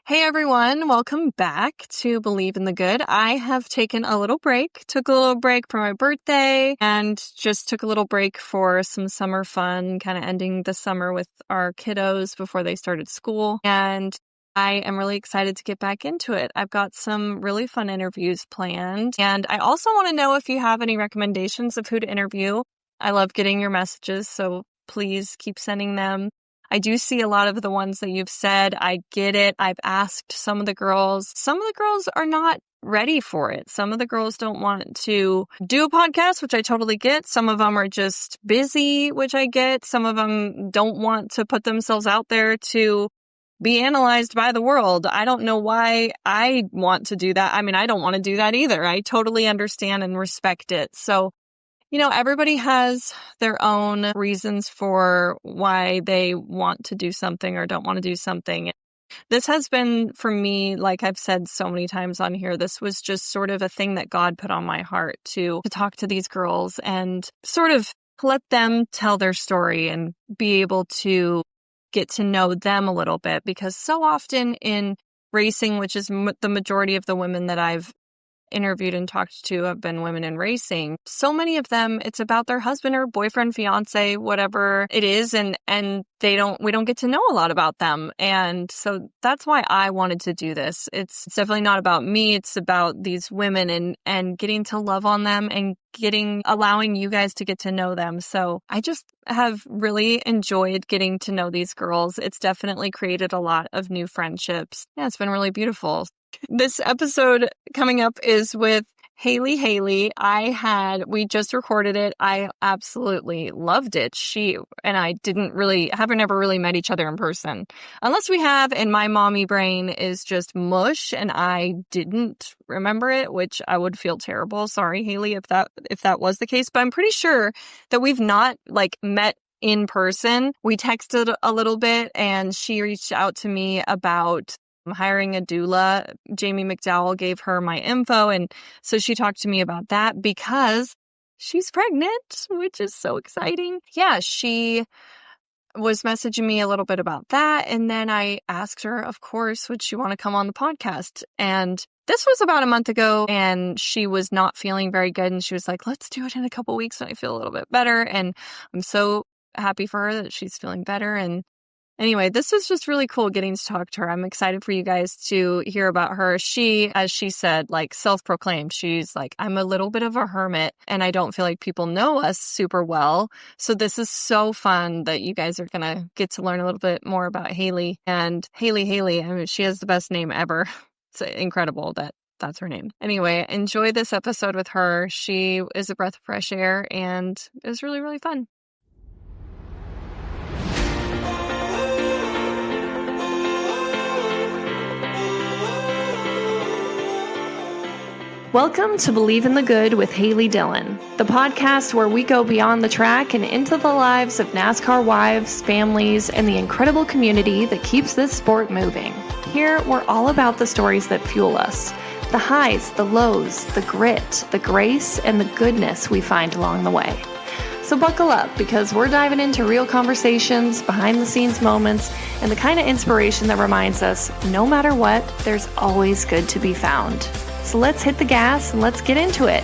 Hey everyone, welcome back to Believe in the Good. I have taken a little break, took a little break for my birthday and just took a little break for some summer fun, kind of ending the summer with our kiddos before they started school. And I am really excited to get back into it. I've got some really fun interviews planned. And I also want to know if you have any recommendations of who to interview. I love getting your messages, so please keep sending them. I do see a lot of the ones that you've said. I get it. I've asked some of the girls. Some of the girls are not ready for it. Some of the girls don't want to do a podcast, which I totally get. Some of them are just busy, which I get. Some of them don't want to put themselves out there to be analyzed by the world. I don't know why I want to do that. I mean, I don't want to do that either. I totally understand and respect it. So everybody has their own reasons for why they want to do something or don't want to do something. This has been, for me, like I've said so many times on here, this was just sort of a thing that God put on my heart to talk to these girls and sort of let them tell their story and be able to get to know them a little bit. Because so often in racing, which is the majority of the women that I've interviewed and talked to have been women in racing. So many of them, it's about their husband or boyfriend, fiance, whatever it is, and we don't get to know a lot about them. And so that's why I wanted to do this. It's definitely not about me. It's about these women and getting to love on them and allowing you guys to get to know them. So I just have really enjoyed getting to know these girls. It's definitely created a lot of new friendships. Yeah, it's been really beautiful. This episode coming up is with Hailey. We just recorded it. I absolutely loved it. She and I haven't ever really met each other in person. Unless we have, and my mommy brain is just mush and I didn't remember it, which I would feel terrible. Sorry, Hailey, if that was the case. But I'm pretty sure that we've not met in person. We texted a little bit and she reached out to me about hiring a doula. Jamie McDowell gave her my info, and so she talked to me about that because she's pregnant, which is so exciting. Yeah, she was messaging me a little bit about that, and then I asked her, of course, would she want to come on the podcast? And this was about a month ago, and she was not feeling very good, and she was like, let's do it in a couple weeks when I feel a little bit better, and I'm so happy for her that she's feeling better. And anyway, this is just really cool getting to talk to her. I'm excited for you guys to hear about her. She, as she said, self-proclaimed, she's like, I'm a little bit of a hermit and I don't feel like people know us super well. So this is so fun that you guys are going to get to learn a little bit more about Hailey. And Hailey, I mean, she has the best name ever. It's incredible that's her name. Anyway, enjoy this episode with her. She is a breath of fresh air and it was really, really fun. Welcome to Believe in the Good with Hailey Dillon, the podcast where we go beyond the track and into the lives of NASCAR wives, families, and the incredible community that keeps this sport moving. Here, we're all about the stories that fuel us, the highs, the lows, the grit, the grace, and the goodness we find along the way. So buckle up because we're diving into real conversations, behind-the-scenes moments, and the kind of inspiration that reminds us, no matter what, there's always good to be found. So let's hit the gas and let's get into it.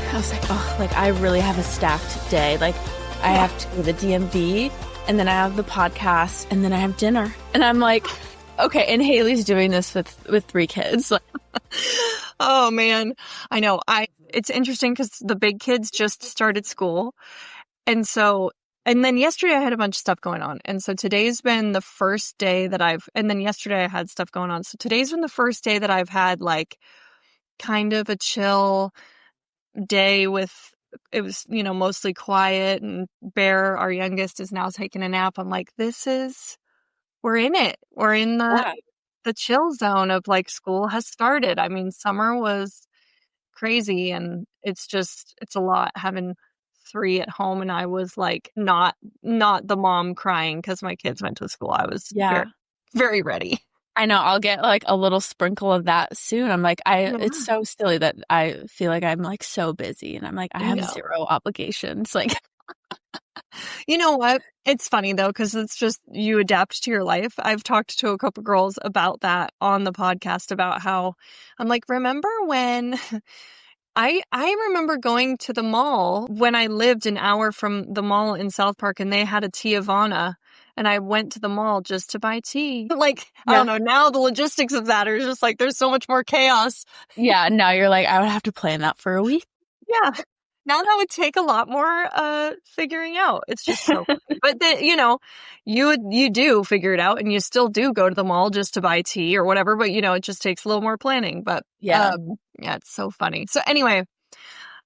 I was like, I really have a stacked day. I have to go to the DMV and then I have the podcast and then I have dinner. And I'm like, okay. And Hailey's doing this with 3 kids. Oh man, I know. It's interesting because the big kids just started school. And then yesterday I had a bunch of stuff going on. And so today's been the first day that and then yesterday I had stuff going on. So today's been the first day that I've had kind of a chill day it was, mostly quiet, and Bear, our youngest, is now taking a nap. I'm like, we're in it. We're in the chill zone of school has started. I mean, summer was crazy and it's a lot having 3 at home, and I was not the mom crying because my kids went to school. I was very, very ready. I know. I'll get a little sprinkle of that soon. I'm like, it's so silly that I feel like I'm so busy and I'm like, I have 0 obligations. You know what? It's funny though, because it's just you adapt to your life. I've talked to a couple girls about that on the podcast about how I'm like, remember when I remember going to the mall when I lived an hour from the mall in South Park and they had a Teavana and I went to the mall just to buy tea. Like, I Yeah. don't know, now the logistics of that are just like there's so much more chaos. Yeah, now you're like, I would have to plan that for a week. Yeah. Now that would take a lot more figuring out. It's just so funny. But then, you do figure it out and you still do go to the mall just to buy tea or whatever, but it just takes a little more planning. But Yeah. yeah, it's so funny. So anyway,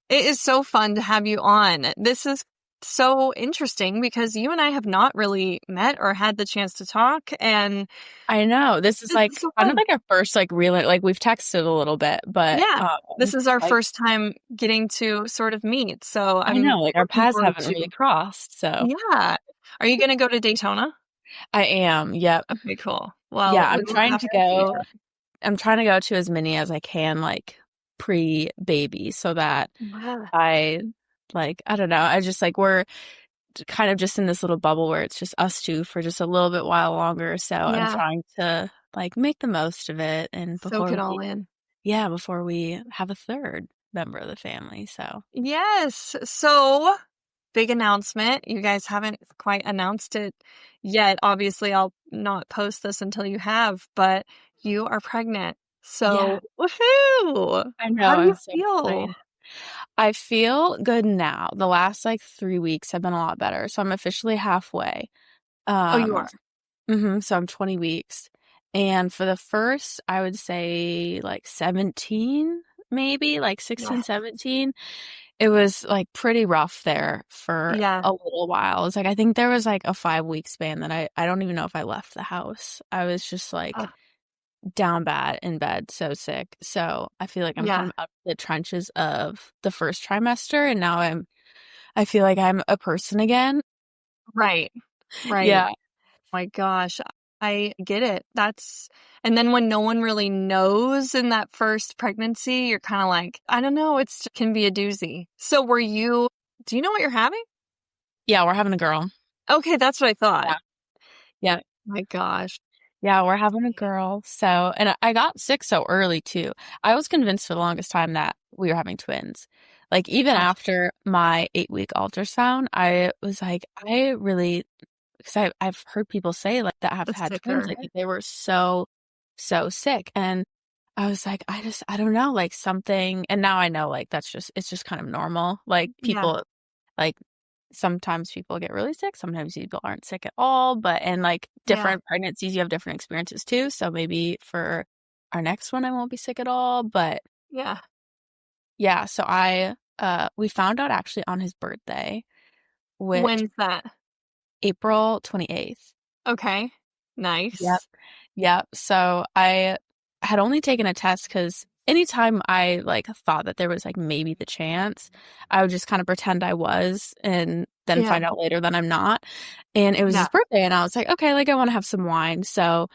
it is so fun to have you on. This is so interesting because you and I have not really met or had the chance to talk, and I know. This is this like is so kind of fun. like our first like real, like we've texted a little bit, but Yeah, this is our like, first time getting to sort of meet. So I I'm know, like our looking paths forward haven't really to. crossed. So Yeah. Are you going to go to Daytona? I am. Yep. Okay, cool. Yeah, Well, we I'm will trying have to to see each go. other. I'm trying to go to as many as I can, like pre-baby, so that Yeah. I I don't know. I just like we're kind of just in this little bubble where it's just us two for just a little bit while longer. So I'm Yeah. trying to like make the most of it, and Soak it all in. before we have a third member of the family. So Yes. So, big announcement. You guys haven't quite announced it yet. Obviously, I'll not post this until you have, but you are pregnant. yeah, So, woohoo! I know. How do you I'm so feel? excited. I feel good now. The last like 3 weeks have been a lot better. So I'm officially halfway. Oh, you Um, are. so I'm 20 weeks. And for the first, I would say like 17, maybe like 16, Yeah. 17. It was like pretty rough there for Yeah. a little while. It's like, I think there was like a 5 week span that I don't even know if I left the house. I was just like Oh, down bad in bed, so sick. So I feel like I'm kind yeah. of out of the trenches of the first trimester. And now I feel like I'm a person again. Right. Right. Yeah. My gosh, I get it. And then when no one really knows in that first pregnancy, you're kind of like, I don't know, can be a doozy. So do you know what you're having? Yeah, we're having a girl. Okay, that's what I thought. Yeah. Yeah. My gosh. Yeah, we're having a girl. So, and I got sick so early too. I was convinced for the longest time that we were having twins. Like even Oh, after my 8 week ultrasound, I was like, I really, because I've heard people say like that have the had twins, sicker. like they were so, so sick. And I was like, I don't know, like something. And now I know like it's just kind of normal. Like Yeah. people, like sometimes people get really sick, sometimes people aren't sick at all, and like Yeah. different pregnancies, you have different experiences too. So maybe for our next one, I won't be sick at all. But Yeah. yeah, so we found out actually on his birthday, which When's that? April 28th. Okay. Yep. Nice. Yep. So I had only taken a test because anytime I like thought that there was like maybe the chance, I would just kind of pretend I was and then Yeah. find out later that I'm not. And it was Yeah. his birthday and I was like, okay, like I want to have some wine. So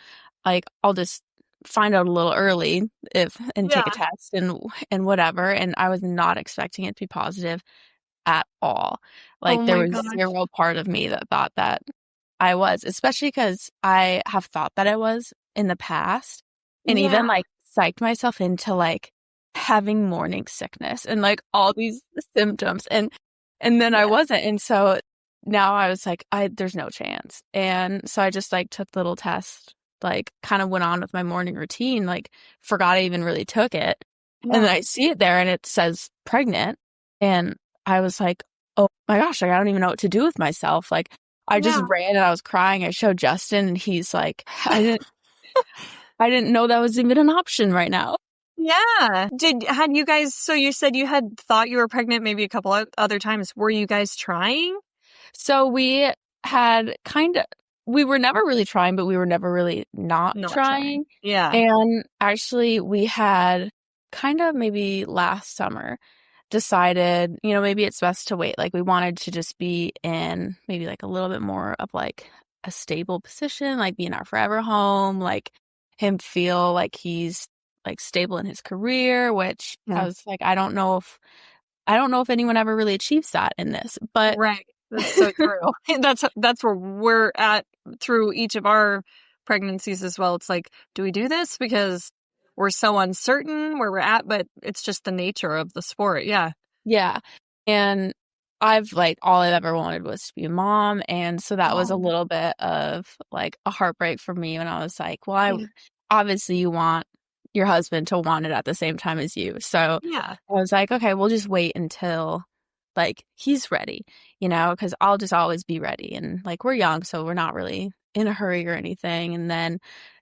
like I'll just find out a little early and take a Yeah. test and whatever. And I was not expecting it to be positive at all. Oh Like there my was gosh. zero part of me that thought that I was, especially because I have thought that I was in the past and even Yeah. like psyched myself into like having morning sickness and like all these symptoms and then I Yeah. wasn't. And so now I was like, there's no chance. And so I just like took the little test, like kind of went on with my morning routine, like forgot I even really took it. And then Yeah. I see it there and it says pregnant. And I was like, oh my gosh, like, I don't even know what to do with myself. Like I just Yeah. ran and I was crying. I showed Justin and he's like, I didn't know that was even an option right now. Yeah. Had you guys, so you said you had thought you were pregnant maybe a couple of other times. Were you guys trying? So we were never really trying, but we were never really not Not trying. trying. Yeah. And actually we had kind of maybe last summer decided, maybe it's best to wait. Like we wanted to just be in maybe like a little bit more of like a stable position, like be in our forever home, like him feel like he's like stable in his career, which I Yeah. was like, I don't know if anyone ever really achieves that in this, but Right. That's so true. That's where we're at through each of our pregnancies as well. It's like, do we do this because we're so uncertain where we're at, but it's just the nature of the sport. Yeah. Yeah. And I've like all I've ever wanted was to be a mom. And so that was a Oh, little bit of like a heartbreak for me when I was like, well, I yeah. obviously you want your husband to want it at the same time as you. So Yeah. I was like, okay, we'll just wait until like he's ready, because I'll just always be ready. And like we're young, so we're not really in a hurry or anything. And then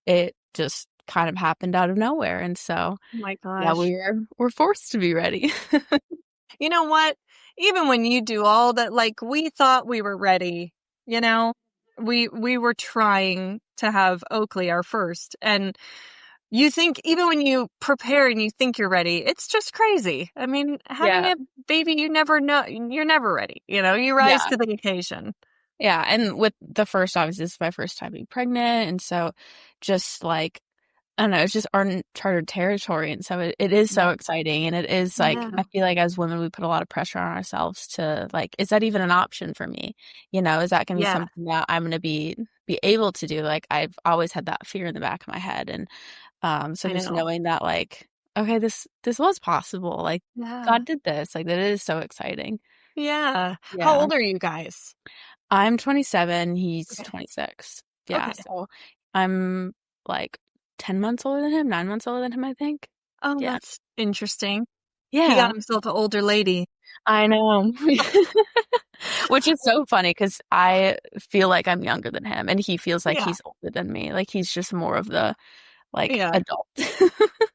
it just kind of happened out of nowhere. And so Oh my yeah, gosh. we're forced to be ready. You know what? Even when you do all that, like we thought we were ready, you know, we were trying to have Oakley our first, and you think even when you prepare and you think you're ready, it's just crazy. I mean, having Yeah. a baby, you never know, you're never ready. You rise Yeah. to the occasion. Yeah. And with the first, obviously, this is my first time being pregnant. And so just like, I don't know, it's just uncharted territory. And so it is so Yeah. exciting. And it is like, Yeah. I feel like as women, we put a lot of pressure on ourselves to like, is that even an option for me? Is that going to be Yeah. something that I'm going to be able to do? Like, I've always had that fear in the back of my head. And so I just know. knowing that, like, okay, this was possible. Like, Yeah. God did this. Like, that is so exciting. Yeah. How Yeah. old are you guys? I'm 27, he's Okay. 26. Yeah, Okay. so I'm, like, 10 months older than him, 9 months older than him, I think. Oh, Yeah. that's interesting. He got Yeah, himself an older lady. I know. Which is so funny because I feel like I'm younger than him, and he feels like Yeah. he's older than me, like, he's just more of the, like, Yeah. adult.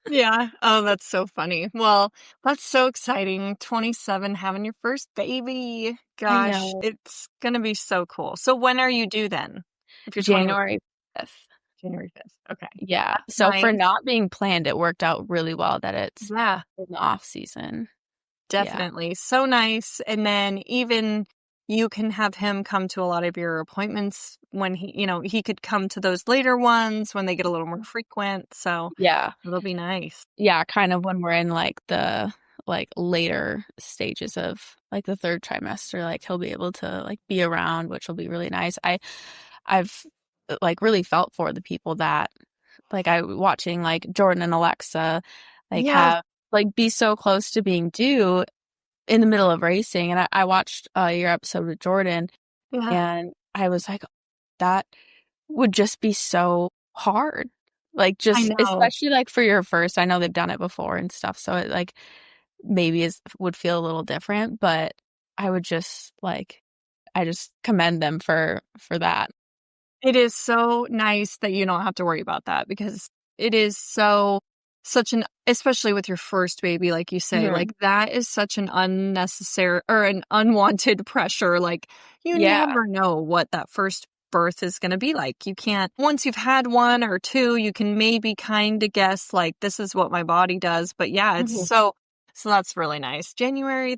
Yeah. Oh, that's so funny. Well, that's so exciting. 27, having your first baby. I Gosh, know. it's going to be so cool. So when are you due then? If you're 21, January 5th. January 5th. Okay. Yeah, That's so for nice. not being planned, it worked out really well that it's Yeah, in the off season. Yeah. definitely. So nice. And then even you can have him come to a lot of your appointments when he could come to those later ones when they get a little more frequent. So Yeah. it'll be nice. Yeah, kind of when we're in, like, the, like, later stages of, like, the 3rd trimester, like, he'll be able to, like, be around, which will be really nice. I've, like, really felt for the people that like, I watching, like, Jordan and Alexa, like, Yeah. have like, be so close to being due in the middle of racing, and I watched, your episode with Jordan, Yeah. and I was like, "That would just be so hard." Like, I just know. especially, like, for your first I know they've done it before and stuff, so it, like, maybe would feel a little different, but I would just, like I just commend them for that. It is so nice that you don't have to worry about that because it is such an especially with your first baby, like you say, Mhm. like that is such an unnecessary or an unwanted pressure. Like you Yeah. never know what that first birth is going to be like. You can't, once you've had one or two, you can maybe kind of guess like this is what my body does. But yeah, Mhm. so that's really nice. January,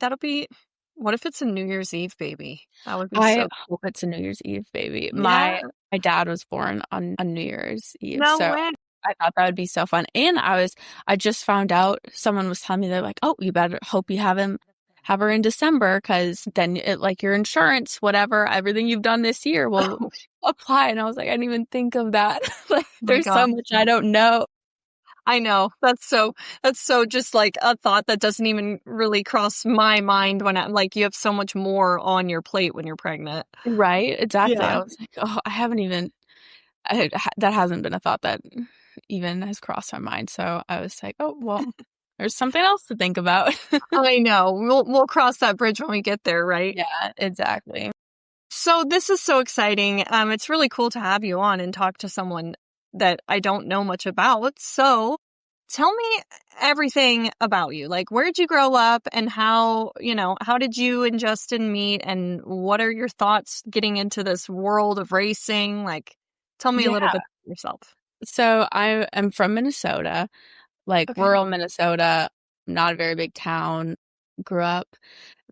what if it's a New Year's Eve baby? That would be I so, hope it's a New Year's Eve baby. yeah, My dad was born on New Year's Eve, no so way. I thought that would be so fun. And I just found out someone was telling me they're like, "Oh, you better hope you have her in December because then it like your insurance, whatever, everything you've done this year will Oh apply." And I was like, I didn't even think of that. Like, my there's so god. much I don't know. I know. That's so just like a thought that doesn't even really cross my mind when I'm like you have so much more on your plate when you're pregnant. Right? Exactly. I Yeah. was like, oh, I haven't even that hasn't been a thought that even has crossed my mind. So I was like, oh, well, there's something else to think about. I know. We'll cross that bridge when we get there, right? Yeah, exactly. So this is so exciting. It's really cool to have you on and talk to someone that I don't know much about. So tell me everything about you. Like, where'd you grow up and how did you and Justin meet and what are your thoughts getting into this world of racing? Like, tell me a little Yeah. bit about yourself. So I am from Minnesota, like Okay. rural Minnesota, not a very big town. Grew up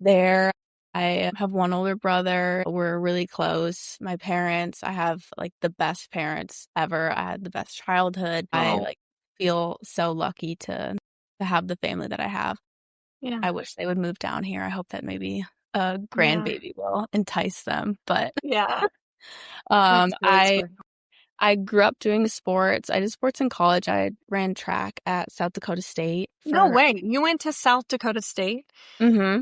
there. I have one older brother. We're really close. My parents, I have like the best parents ever. I had the best childhood. I Oh, like feel so lucky to have the family that I have. yeah. I wish they would move down here. I hope that maybe Yeah. grandbaby will entice them. But Yeah. um, That's really I sweet. I grew up doing sports. I did sports in college. I ran track at South Dakota State No for. way. You went to South Dakota State? Mm-hmm.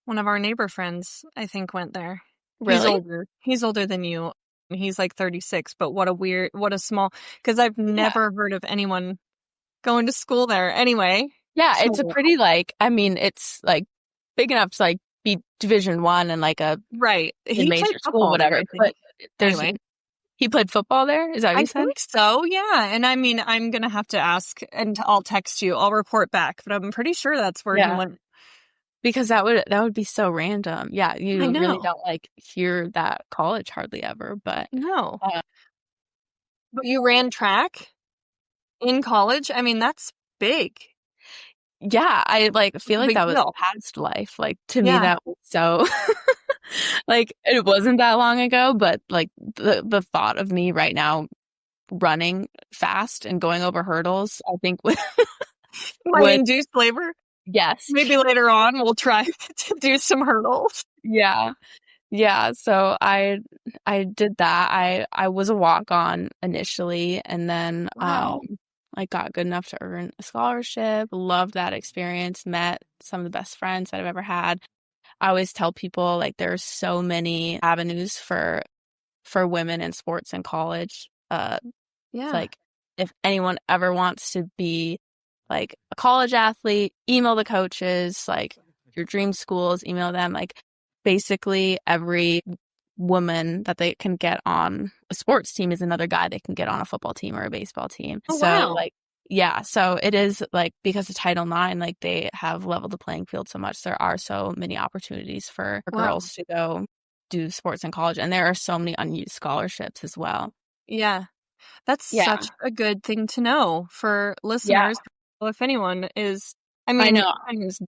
One of our neighbor friends, I think, went there. He's Really? older. He's older than you. He's like 36, but what a small, because I've Yeah. never heard of anyone going to school there. Anyway, Yeah, so it's a pretty I mean, it's like big enough to like be Division 1 and like a right. He played mid-major school, football there, whatever. I think. But there's Anyway, he played football there? Is that what I you said? think so. Yeah. And I mean, I'm going to have to ask and I'll text you. I'll report back, but I'm pretty sure that's where he Yeah. went. Because that would be so random. Yeah, I you really know. don't like hear that college hardly ever, but No. uh, But you ran track in college? I mean, that's big. yeah, I like feel That's a like big that was deal. past life. Like to me Yeah. that was so like it wasn't that long ago, but like the thought of me right now running fast and going over hurdles, I think would Might would induce labor. yes. Maybe later on we'll try to do some hurdles. Yeah. Yeah, so I did that. I was a walk-on initially and then Wow. I got good enough to earn a scholarship. Loved that experience, met some of the best friends that I've ever had. I always tell people like there's so many avenues for women in sports in college. It's Yeah. like if anyone ever wants to be like a college athlete, email the coaches, like your dream schools, email them. Like basically every woman that they can get on a sports team is another guy they can get on a football team or a baseball team. Oh, So wow. like yeah, so it is like because of Title IX, like they have leveled the playing field so much. There are so many opportunities for Wow. girls to go do sports in college, and there are so many unused scholarships as well. Yeah. That's Yeah. such a good thing to know for Yeah. listeners. Well, if anyone is, I I mean, know. whose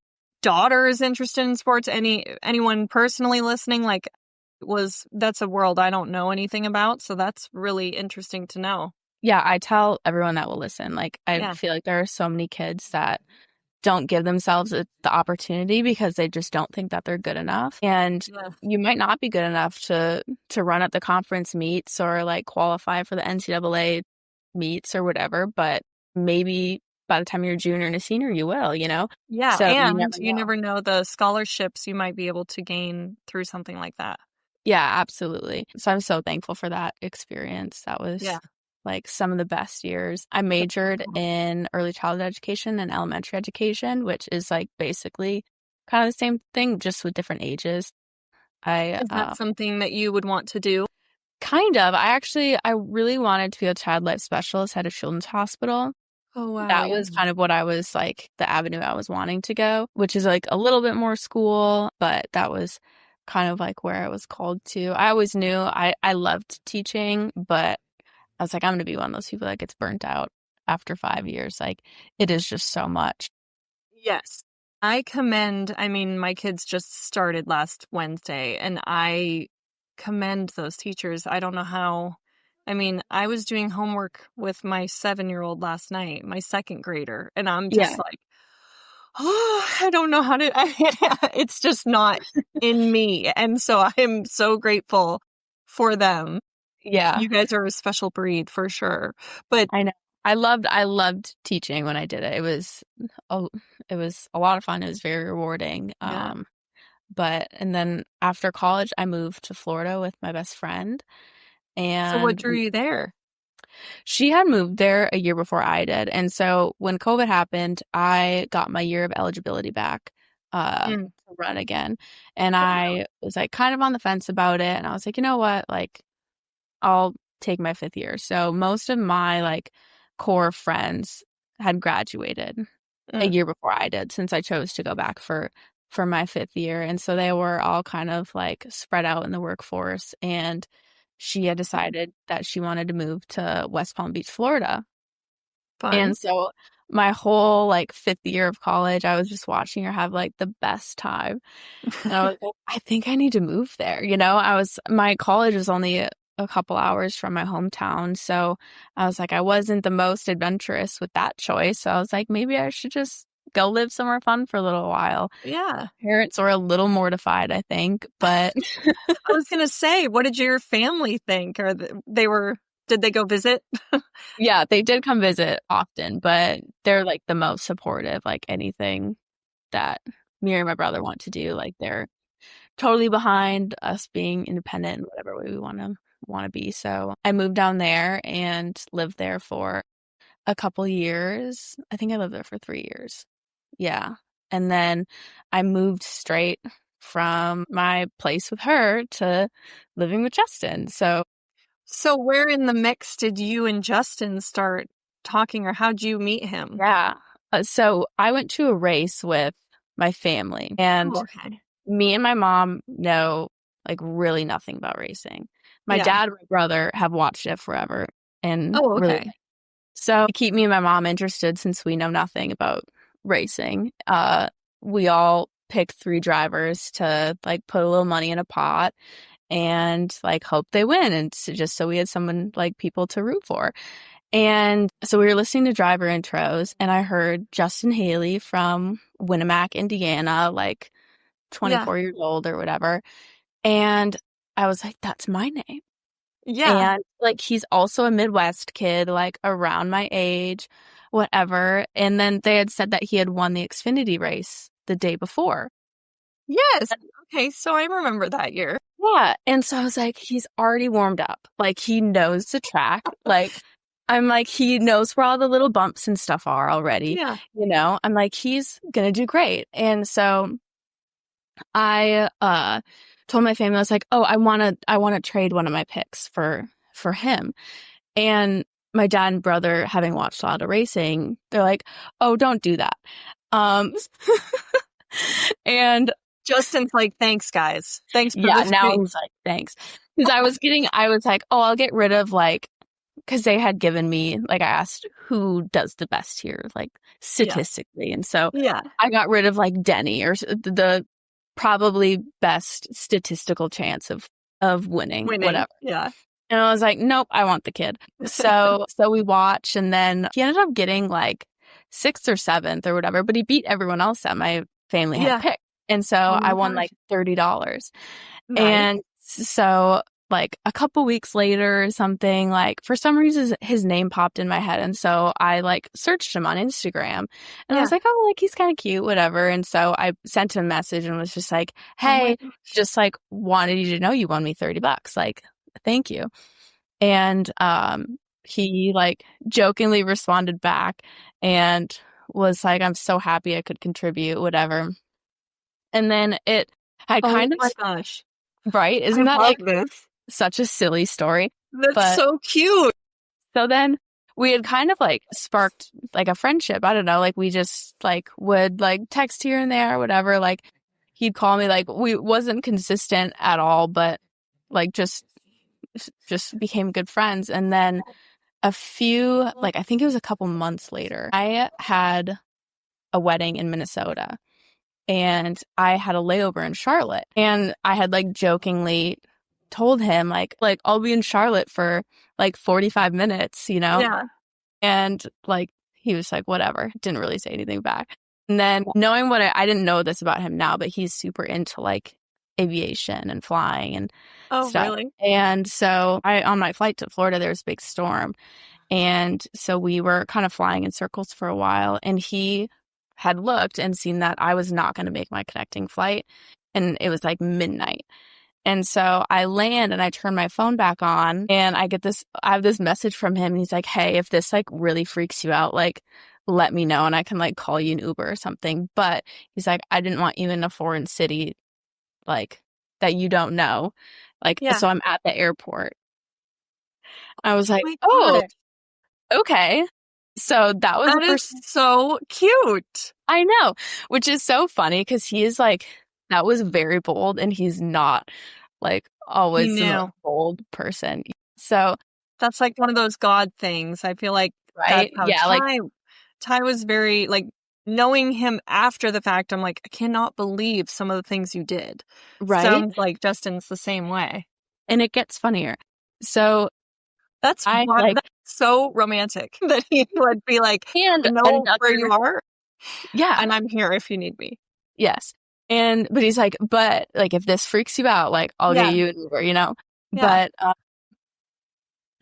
daughter is interested in sports, anyone personally listening, like that's a world I don't know anything about. So that's really interesting to know. Yeah, I tell everyone that will listen. Like, I Yeah. feel like there are so many kids that don't give themselves the opportunity because they just don't think that they're good enough. And Yeah. you might not be good enough to run at the conference meets or like qualify for the NCAA meets or whatever, but maybe by the time you're a junior and a senior, you will, you know? Yeah. So you And never you know. never know the scholarships you might be able to gain through something like that. Yeah, absolutely. So I'm so thankful for that experience. That Yeah. was like some of the best years. I majored in early childhood education and elementary education, which is like basically kind of the same thing, just with different ages. I Is that something that you would want to do? kind of, I really wanted to be a child life specialist at a children's hospital. Oh, wow. That Yeah. was kind of what I was like, the avenue I was wanting to go, which is like a little bit more school, but that was kind of like where I was called to. I always knew I loved teaching, but I was like, I'm going to be one of those people that gets burnt out after 5 years. Like, it is just so much. Yes. I mean, my kids just started last Wednesday, and I commend those teachers. I don't know how. I mean, I was doing homework with my 7-year-old last night, my second grader, and I'm Yeah. just like, oh, I don't know how to, it's just not in me. And so I am so grateful for them. Yeah. You guys are a special breed for sure. But I know. I loved teaching when I did it. A, it was a lot of fun. It was very rewarding. yeah. And then after college, I moved to Florida with my best friend, So what and drew you there? she had moved there a year before I did. And so when COVID happened, I got my year of eligibility back Mm. to run again. And I was like kind of on the fence about it. And I was like, you know what? Like, I'll take my 5th year. So most of my like core friends had graduated a Mm. year before I did, since I chose to go back for my 5th year. And so they were all kind of like spread out in the workforce. And she had decided that she wanted to move to West Palm Beach, Florida. Fun. And so my whole like 5th year of college, I was just watching her have like the best time. And I was like, I think I need to move there. You know, my college was only a couple hours from my hometown. So I was like, I wasn't the most adventurous with that choice. So I was like, maybe I should just go live somewhere fun for a little while. Yeah. Parents were a little mortified, I think, but I was going to say, what did your family think? Or did they go visit? yeah, they did come visit often, but they're like the most supportive, like anything that me or my brother want to do. Like they're totally behind us being independent in whatever way we want to be. So I moved down there and lived there for a couple years. I think I lived there for 3 years. Yeah. And then I moved straight from my place with her to living with Justin. So where in the mix did you and Justin start talking, or how'd you meet him? yeah. So I went to a race with my family, and Okay. me and my mom know like really nothing about racing. My Yeah. dad and my brother have watched it forever and Oh, really okay. so to keep me and my mom interested since we know nothing about racing. We all picked 3 drivers to like put a little money in a pot and like hope they win, and just so we had someone like people to root for. And so we were listening to driver intros, and I heard Justin Hailey from Winnemac, Indiana, like 24 years old or whatever. And I was like, that's my name. Yeah. And like he's also a Midwest kid, like around my age, whatever. And then they had said that he had won the Xfinity race the day before. Yes. Okay, so I remember that year. Yeah. And so I was like, he's already warmed up. Like he knows the track. Like I'm like, he knows where all the little bumps and stuff are already. Yeah. You know, I'm like, he's gonna do great. And so I told my family, I was like, oh, I wanna trade one of my picks for him. And my dad and brother, having watched a lot of racing, they're like, oh, don't do that. And Justin's like, thanks, guys. Thanks for yeah, this now trade. he's like, thanks. Because I was like, oh, I'll get rid of like, because they had given me, like, I asked who does the best here, like, statistically. And so Yeah. I got rid of like Denny, or the probably best statistical chance of winning, whatever. Yeah. And I was like, nope, I want the kid. So we watched, and then he ended up getting like 6th or 7th or whatever, but he beat everyone else that my family had picked. And so Oh my I won gosh. like $30. Nice. And so like a couple weeks later or something, like for some reason his name popped in my head. And so I like searched him on Instagram, and I was like, oh, like he's kind of cute, whatever. And so I sent him a message and was just like, hey, just like wanted you to know you won me $30. Like, thank you. And he like jokingly responded back and was like, I'm so happy I could contribute, whatever. And then it had kind of, oh my gosh, right? Isn't that like this? such a silly story? That's so cute. So then we had kind of like sparked like a friendship. I don't know, like we just like would like text here and there or whatever. Like he'd call me, like we wasn't consistent at all, but like just became good friends. And then a few, like I think it was a couple months later, I had a wedding in Minnesota, and I had a layover in Charlotte, and I had like jokingly told him like I'll be in Charlotte for like 45 minutes, you know? Yeah. And like he was like, whatever, didn't really say anything back. And then knowing what I didn't know this about him now, but he's super into like aviation and flying and stuff. Really? And so on my flight to Florida, there was a big storm. And so we were kind of flying in circles for a while, and he had looked and seen that I was not going to make my connecting flight, and it was like midnight. And so I land and I turn my phone back on, and I have this message from him, and he's like, hey, if this like really freaks you out, like let me know and I can like call you an Uber or something. But he's like, I didn't want you in a foreign city like that you don't know. Like, so I'm at the airport. I was like, oh, okay. So that was the first. So cute. I know, which is so funny because he is like, that was very bold, and he's not like always a bold person. So that's like one of those God things. I feel like, right? Yeah, Ty was very like, knowing him after the fact, I'm like, I cannot believe some of the things you did. Right. Sounds like Justin's the same way. And it gets funnier. So that's so romantic that he would be like, know where you are. Yeah. And I'm here if you need me. Yes. But he's like, but like, if this freaks you out, like, I'll Yeah. get you an Uber, you know? Yeah. But,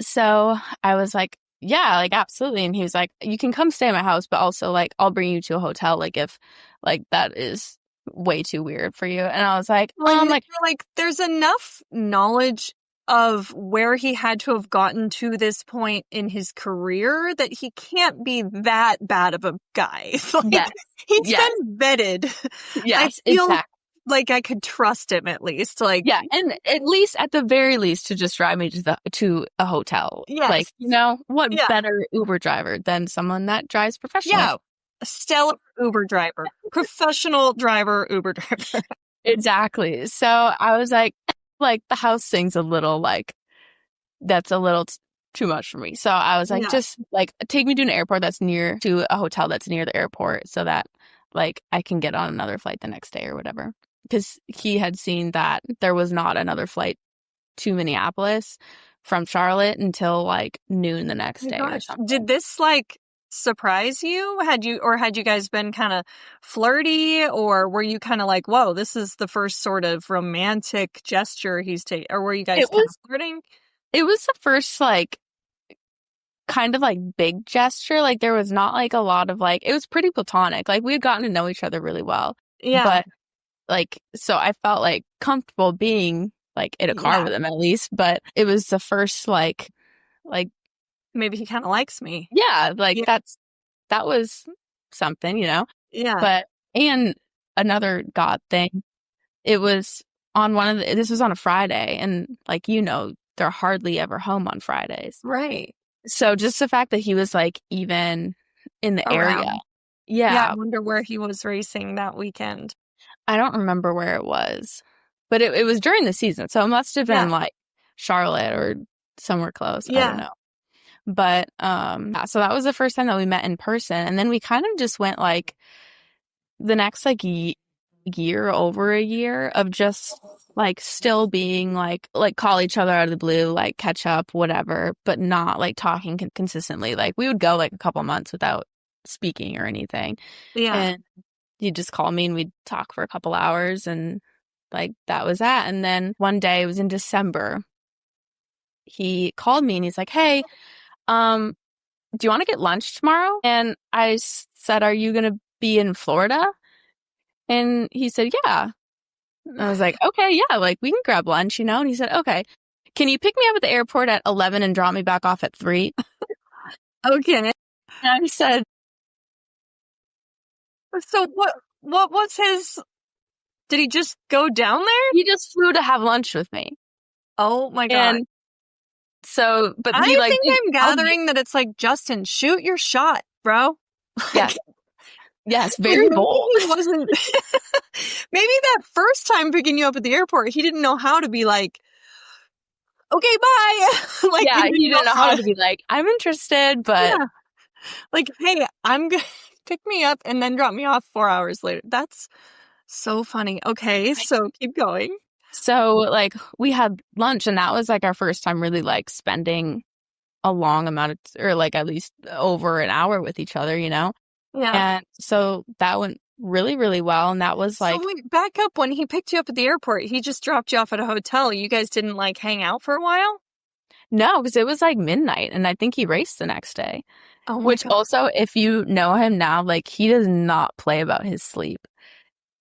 so I was like, yeah, like, absolutely. And he was like, you can come stay at my house, but also, like, I'll bring you to a hotel, like, if, like, that is way too weird for you. And I was like, like, there's enough knowledge of where he had to have gotten to this point in his career that he can't be that bad of a guy. Like, yes, he's yes, been vetted. I yes, feel exactly. like I could trust him at least. Like, Yeah, and at the very least, to just drive me to a hotel. yes. Like, you know, what Yeah. better Uber driver than someone that drives professionally? Yeah. A stellar Uber driver. Professional driver, Uber driver. Exactly. So I was like, the house thing's a little, like, that's a little too much for me. So I was like, Yeah. just, like, take me to an airport that's near, to a hotel that's near the airport so that, like, I can get on another flight the next day or whatever. Because he had seen that there was not another flight to Minneapolis from Charlotte until, like, noon the next day or something. Did this, like, surprise you? Had you guys been kind of flirty, or were you kind of like, whoa, this is the first sort of romantic gesture he's taking, or were you guys kind of flirting? It was the first, like, kind of, like, big gesture. Like, there was not, like, a lot of, like, it was pretty platonic. Like, we had gotten to know each other really well. Yeah. But, like, so I felt, like, comfortable being, like, in a car with him at least. But it was the first, like maybe he kind of likes me. Yeah, like, that was something, you know? Yeah. But, and another God thing, it was on this was on a Friday, and, like, you know, they're hardly ever home on Fridays. Right. So just the fact that he was, like, even in the area. Yeah, I wonder where he was racing that weekend. I don't remember where it was, but it was during the season, so it must have been, like, Charlotte or somewhere close. I don't know. But, so that was the first time that we met in person, and then we kind of just went, like, the next, like, over a year of just, like, still being, like, call each other out of the blue, like, catch up, whatever, but not, like, talking consistently. Like, we would go, like, a couple months without speaking or anything. Yeah. And he'd just call me and we'd talk for a couple hours, and, like, that was that. And then one day, it was in December, he called me and he's like, hey, do you want to get lunch tomorrow? And I said, are you going to be in Florida? And he said, yeah. And I was like, okay, yeah, like, we can grab lunch, you know? And he said, okay, can you pick me up at the airport at 11 and drop me back off at 3? Okay. And I said, so what was his, did he just go down there? He just flew to have lunch with me. Oh my God. And so, but I he, like, think I'm gathering that it's like, Justin, shoot your shot, bro. Yes. Yes, very bold. He wasn't. Maybe that first time picking you up at the airport, he didn't know how to be like, okay, bye. Like, yeah, he didn't know how to be like, I'm interested, but like, hey, I'm gonna pick me up and then drop me off 4 hours later. That's so funny. Okay, so keep going. So, like, we had lunch, and that was, like, our first time really, like, spending a long amount of, or, like, at least over an hour with each other, you know? Yeah. And so that went really, really well. And that was, like, so wait, back up. When he picked you up at the airport, he just dropped you off at a hotel. You guys didn't, like, hang out for a while? No, because it was, like, midnight, and I think he raced the next day. Oh my Which God. also, if you know him now, like, he does not play about his sleep.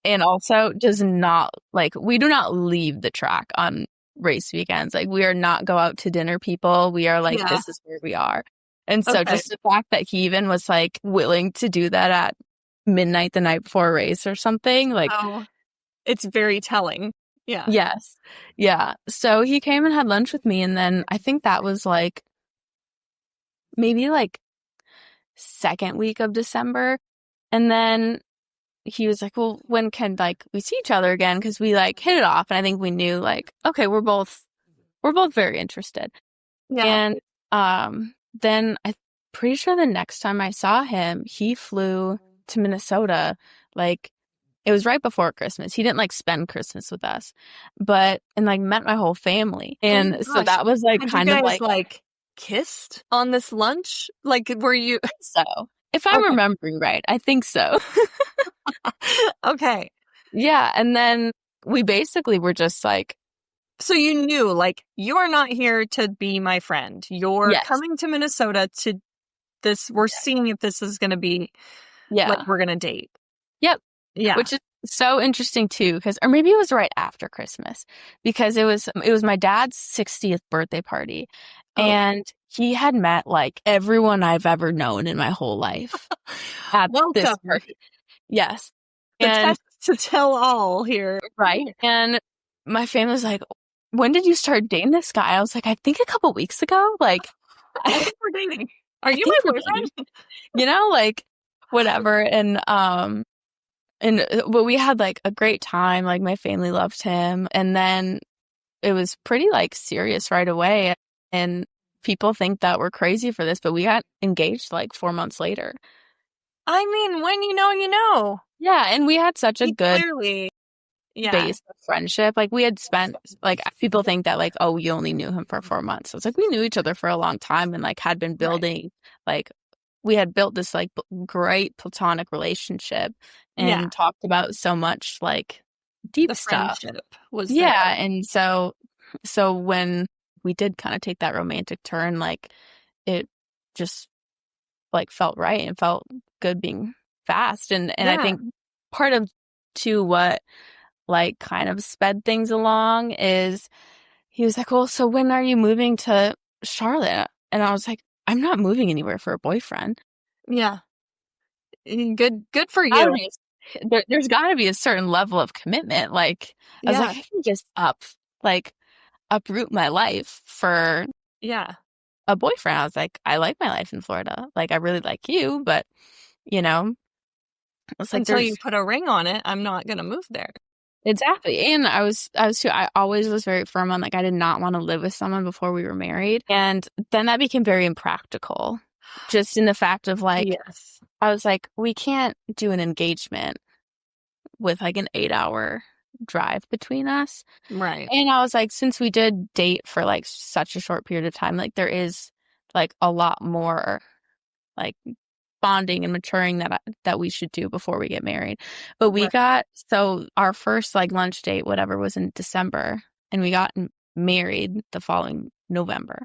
And also does not, like, we do not leave the track on race weekends. Like, we are not go out to dinner people. We are like, this is where we are. And so just the fact that he even was, like, willing to do that at midnight the night before a race or something, like, it's very telling. Yeah. Yes. Yeah. So he came and had lunch with me, and then I think that was, like, maybe, like, second week of December. And then he was like, well, when can, like, we see each other again? Because we, like, hit it off, and I think we knew, like, okay, we're both very interested. Yeah. And then I'm pretty sure the next time I saw him, he flew to Minnesota. Like, it was right before Christmas. He didn't, like, spend Christmas with us, and, like, met my whole family. And so that was, like, Had kind you of guys, like kissed on this lunch? Like, were you? so. If I'm Okay. remembering right, I think so. Okay. Yeah. And then we basically were just like, So you knew, like, you are not here to be my friend. You're yes. coming to Minnesota to this. We're seeing if this is going to be like Yeah. we're going to date. Yep. Yeah. Which is so interesting too, because, or maybe it was right after Christmas, because it was my dad's 60th birthday party, Okay. and he had met like everyone I've ever known in my whole life at this Welcome. party. Yes. The And test to tell all here. right. And my family's like, when did you start dating this guy? I was like, I think a couple weeks ago. Like, I I think we're dating. Are you think my we're dating, boyfriend? like whatever. But we had like a great time. Like my family loved him. And then it was pretty like serious right away. And people think that we're crazy for this, but we got engaged like 4 months later. I mean, when you know, you know. Yeah. And we had such a He good clearly, yeah, base of friendship. Like we had spent, like, people think that like, oh, you only knew him for 4 months. So it's like we knew each other for a long time and like had been right. building, like we had built this like great platonic relationship Yeah. and talked about so much like deep The stuff. friendship was Yeah. there. And so when we did kind of take that romantic turn, like it just like felt right and felt good being fast. And I Yeah. think part of too what like kind of sped things along is he was like, well, so when are you moving to Charlotte? And I was like, I'm not moving anywhere for a boyfriend. Yeah. Good for Gotta you. be there's got to be a certain level of commitment. Like, I was like, Yeah. I can just uproot my life for Yeah. a boyfriend. I was like, I like my life in Florida. Like, I really like you, but you know, it's like Until you there's put a ring on it, I'm not going to move there. exactly. And I always was very firm on like, I did not want to live with someone before we were married. And then that became very impractical, just in the fact of like, Yes. I was like, we can't do an engagement with like an 8-hour drive between us. Right. And I was like, since we did date for like such a short period of time, like there is like a lot more like bonding and maturing that we should do before we get married. But we Right. so our first like lunch date, whatever, was in December, and we got married the following November.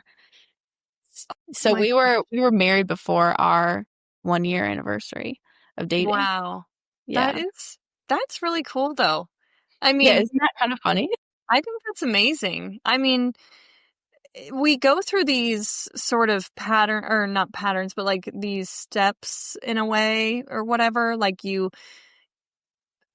So My, we were married before our 1 year anniversary of dating. wow. Yeah. That's really cool though. I Yeah, mean, isn't that kind of funny? I think that's amazing. I mean, we go through these sort of pattern or not patterns, but like these steps in a way or whatever.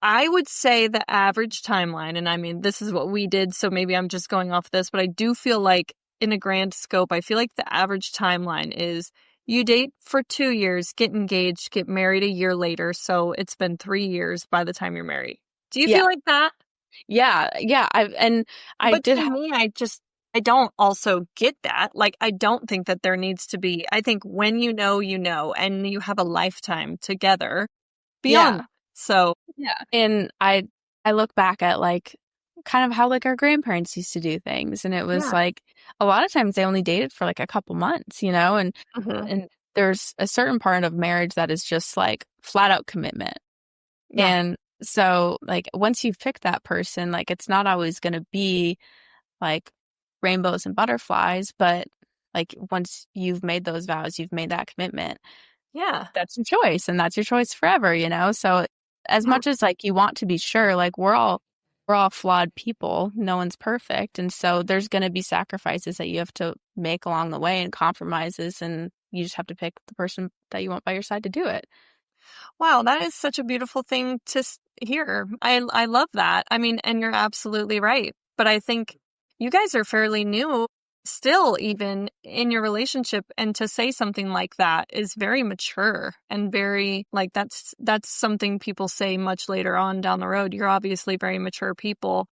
I would say the average timeline, and I mean, this is what we did, so maybe I'm just going off this, but I do feel like in a grand scope, I feel like the average timeline is you date for 2 years, get engaged, get married a year later. So it's been 3 years by the time you're married. Do you Yeah. feel like that? Yeah. But to me, I don't also get that. Like, I don't think that there needs to be, I think when you know, and you have a lifetime together beyond. Yeah. So, Yeah. And I look back at like kind of how like our grandparents used to do things, and it was yeah. like a lot of times they only dated for like a couple months, and Mhm. and there's a certain part of marriage that is just like flat out commitment. Yeah. And so like once you've picked that person, like it's not always going to be like rainbows and butterflies, but like once you've made those vows, you've made that commitment, Yeah. that's your choice, and that's your choice forever, So as much as like you want to be sure, like we're all flawed people. No one's perfect. And so there's going to be sacrifices that you have to make along the way and compromises, and you just have to pick the person that you want by your side to do it. Wow, that is such a beautiful thing to hear. I love that. I mean, and you're absolutely right. But I think you guys are fairly new still even in your relationship, and to say something like that is very mature and very like that's something people say much later on down the road. You're obviously very mature people,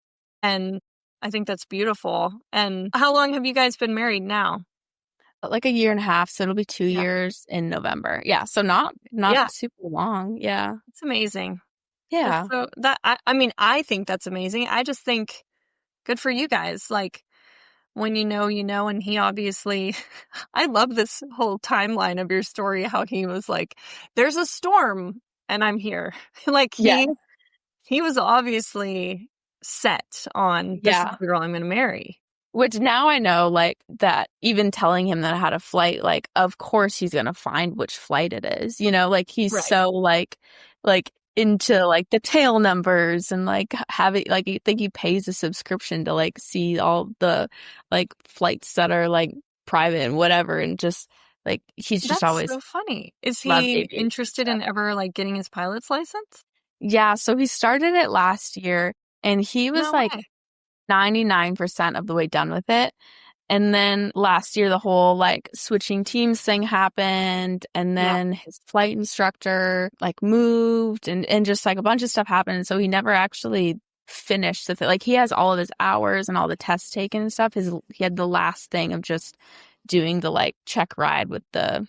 and I think that's beautiful. And how long have you guys been married now? Like a year and a half, so it'll be 2 years in November. Yeah, so not Yeah, super long. Yeah. it's amazing. That's Yeah. I mean, I think that's amazing. I just think good for you guys. Like, when you know, you know. And he obviously, I love this whole timeline of your story, how he was like, there's a storm and I'm here. Like Yeah. he was obviously set on, this is Yeah. the girl I'm going to marry. Which now I know, like, that even telling him that I had a flight, like, of course he's gonna find which flight it is, you know? Like, he's Right. so, like, into, like, the tail numbers and, like, having, like, I think he pays a subscription to, like, see all the, like, flights that are, like, private and whatever, and just, like, he's just That's always so funny. Is loved he aviation interested stuff. in ever, like, getting his pilot's license? Yeah, so he started it last year, and he was, No like, way. 99% of the way done with it. And then last year, the whole like switching teams thing happened. And Yeah. then his flight instructor like moved and just like a bunch of stuff happened. And so he never actually finished with it. Like he has all of his hours and all the tests taken and stuff. He had the last thing of just doing the like check ride with the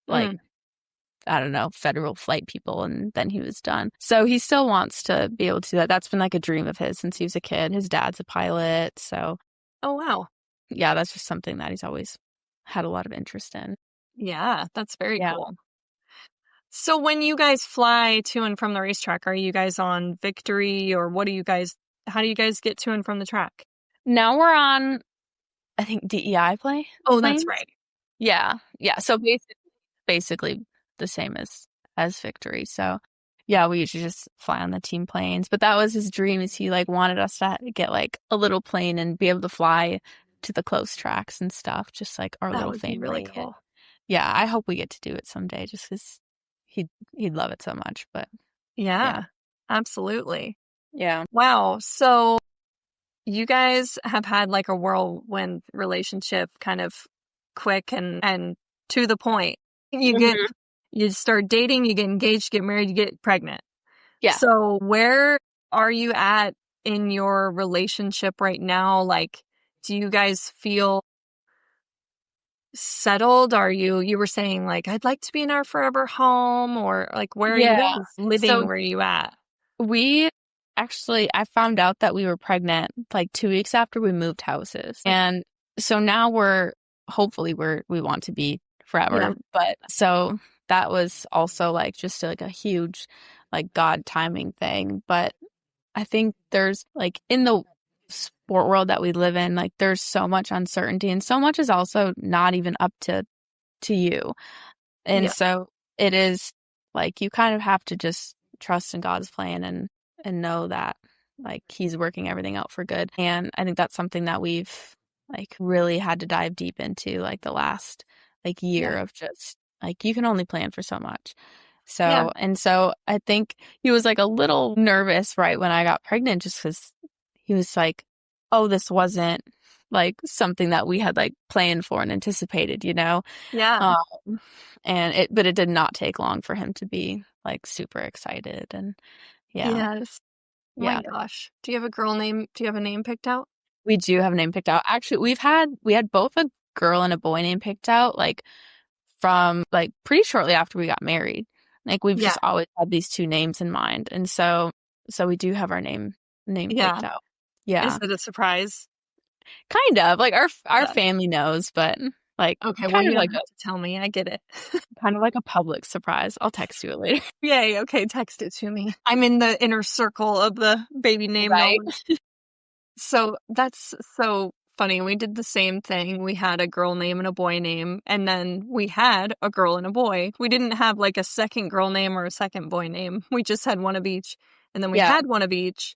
like, I don't know, federal flight people, and then he was done. So he still wants to be able to do that. That's been like a dream of his since he was a kid. His dad's a pilot. So Oh, wow. yeah, that's just something that he's always had a lot of interest in. Yeah, that's very Yeah. cool. So when you guys fly to and from the racetrack, are you guys on Victory, or how do you guys get to and from the track? Now we're on, I think, DEI Oh, planes. that's right. Yeah. Yeah. So basically the same as Victory. So yeah, we usually just fly on the team planes. But that was his dream, is he like wanted us to get like a little plane and be able to fly to the close tracks and stuff, just like our That little would family. be really cool. Yeah, I hope we get to do it someday, just because he'd love it so much. But Yeah, absolutely. yeah. Wow. So you guys have had like a whirlwind relationship, kind of quick and to the point. You start dating, you get engaged, get married, you get pregnant. Yeah. So where are you at in your relationship right now? Like, do you guys feel settled? You were saying like, I'd like to be in our forever home, or like, where are you Yeah. guys living? So Where are you at? we actually, I found out that we were pregnant like 2 weeks after we moved houses. And so now hopefully we want to be forever. Yeah. But so that was also like just like a huge like God timing thing. But I think there's like in the sport world that we live in, like there's so much uncertainty, and so much is also not even up to you. And Yeah. so it is like you kind of have to just trust in God's plan and know that like he's working everything out for good. And I think that's something that we've like really had to dive deep into like the last like year of just like you can only plan for so much. So and so I think he was like a little nervous right when I got pregnant, just because he was like, oh, this wasn't like something that we had like planned for and anticipated, you know? Yeah. But it did not take long for him to be like super excited. And Yes. Oh my yeah, gosh. Do you have a girl name? Do you have a name picked out? we do have a name picked out. Actually, we had both a girl and a boy name picked out like from like pretty shortly after we got married. Like we've just always had these two names in mind. And so we do have our name picked out. Yeah. Is it a surprise? Kind of. Like our family knows, but like Okay, well, kind you of don't like have to tell me. I get it. kind of like a public surprise. I'll text you it later. Yay. Okay, text it to me. I'm in the inner circle of the baby name Right. knowledge. So that's so funny. We did the same thing. We had a girl name and a boy name, and then we had a girl and a boy. We didn't have like a second girl name or a second boy name. We just had one of each, and then we had one of each.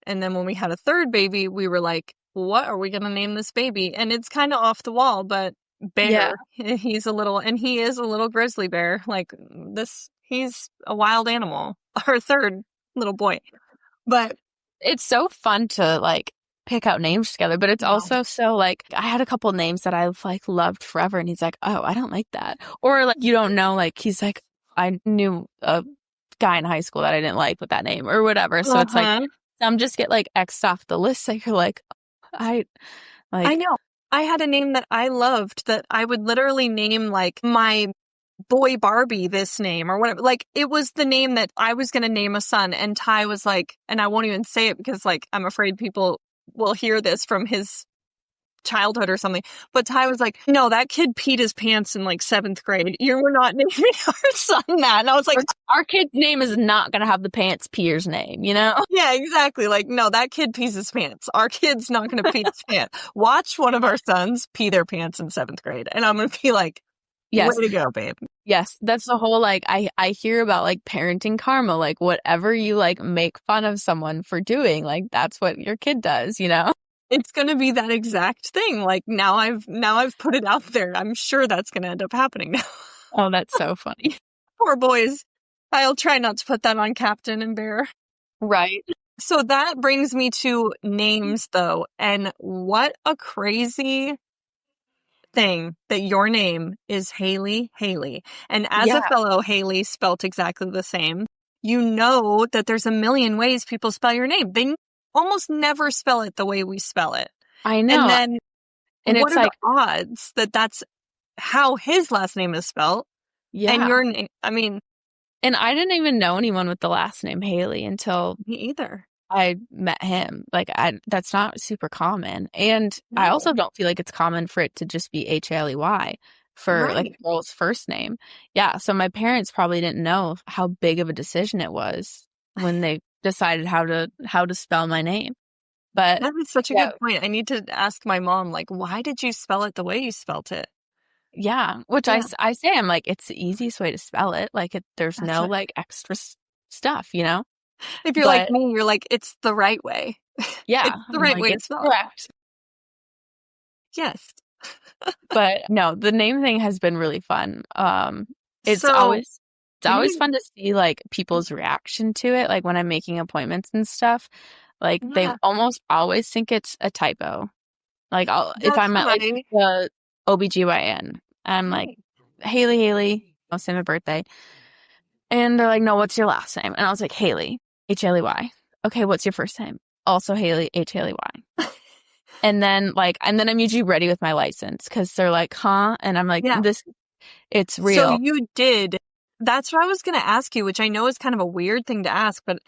And then when we had a third baby, we were like, what are we going to name this baby? And it's kind of off the wall, but Bear, he is a little grizzly bear. Like he's a wild animal, our third little boy. But it's so fun to like pick out names together, but it's also so like I had a couple names that I've like loved forever, and he's like, oh, I don't like that. Or like you don't know, like he's like, I knew a guy in high school that I didn't like with that name or whatever. So it's like some just get like X'd off the list. Like you're like, I know. I had a name that I loved that I would literally name like my boy Barbie this name or whatever. Like it was the name that I was going to name a son. And Ty was like, and I won't even say it because like I'm afraid people will hear this from his childhood or something. But Ty was like, no, that kid peed his pants in like 7th grade. We're not naming our son that. And I was like, our kid's name is not going to have the pants peer's name, you know? Yeah, exactly. Like, no, that kid pees his pants. Our kid's not going to pee his pants. Watch one of our sons pee their pants in 7th grade. And I'm going to be like, Yes. way to go, babe. Yes. That's the whole, like, I hear about, like, parenting karma. Like, whatever you, like, make fun of someone for doing, like, that's what your kid does, you know? It's going to be that exact thing. Like, now I've put it out there. I'm sure that's going to end up happening now. Oh, that's so funny. Poor boys. I'll try not to put that on Captain and Bear. Right. So that brings me to names, though. And what a crazy thing that your name is Hailey. And as a fellow Hailey spelt exactly the same, you know that there's a million ways people spell your name. They almost never spell it the way we spell it. I know. And then what it's are like the odds that that's how his last name is spelled? Yeah. And your name, I mean. And I didn't even know anyone with the last name Hailey until Me either. I met him. Like, that's not super common. And No. I also don't feel like it's common for it to just be Haley for like a girl's first name. Yeah. So my parents probably didn't know how big of a decision it was when they decided how to spell my name. But that is such a good point. I need to ask my mom, like, why did you spell it the way you spelt it? Yeah. Which I say, I'm like, it's the easiest way to spell it. Like, there's That's no right. like extra stuff, you know? If you're like me, you're like, it's the right way. Yeah. It's the right way to spell correct. it. Yes. But no, the name thing has been really fun. It's always fun to see like people's reaction to it. Like when I'm making appointments and stuff, like they almost always think it's a typo. Like if I'm at like the OBGYN, I'm like, Hailey, I'll say my birthday. And they're like, no, what's your last name? And I was like, Hailey, Haley. Okay, what's your first name? Also Hailey, Haley. And then I'm usually ready with my license because they're like, huh? And I'm like, it's real. So you did. That's what I was going to ask you, which I know is kind of a weird thing to ask, but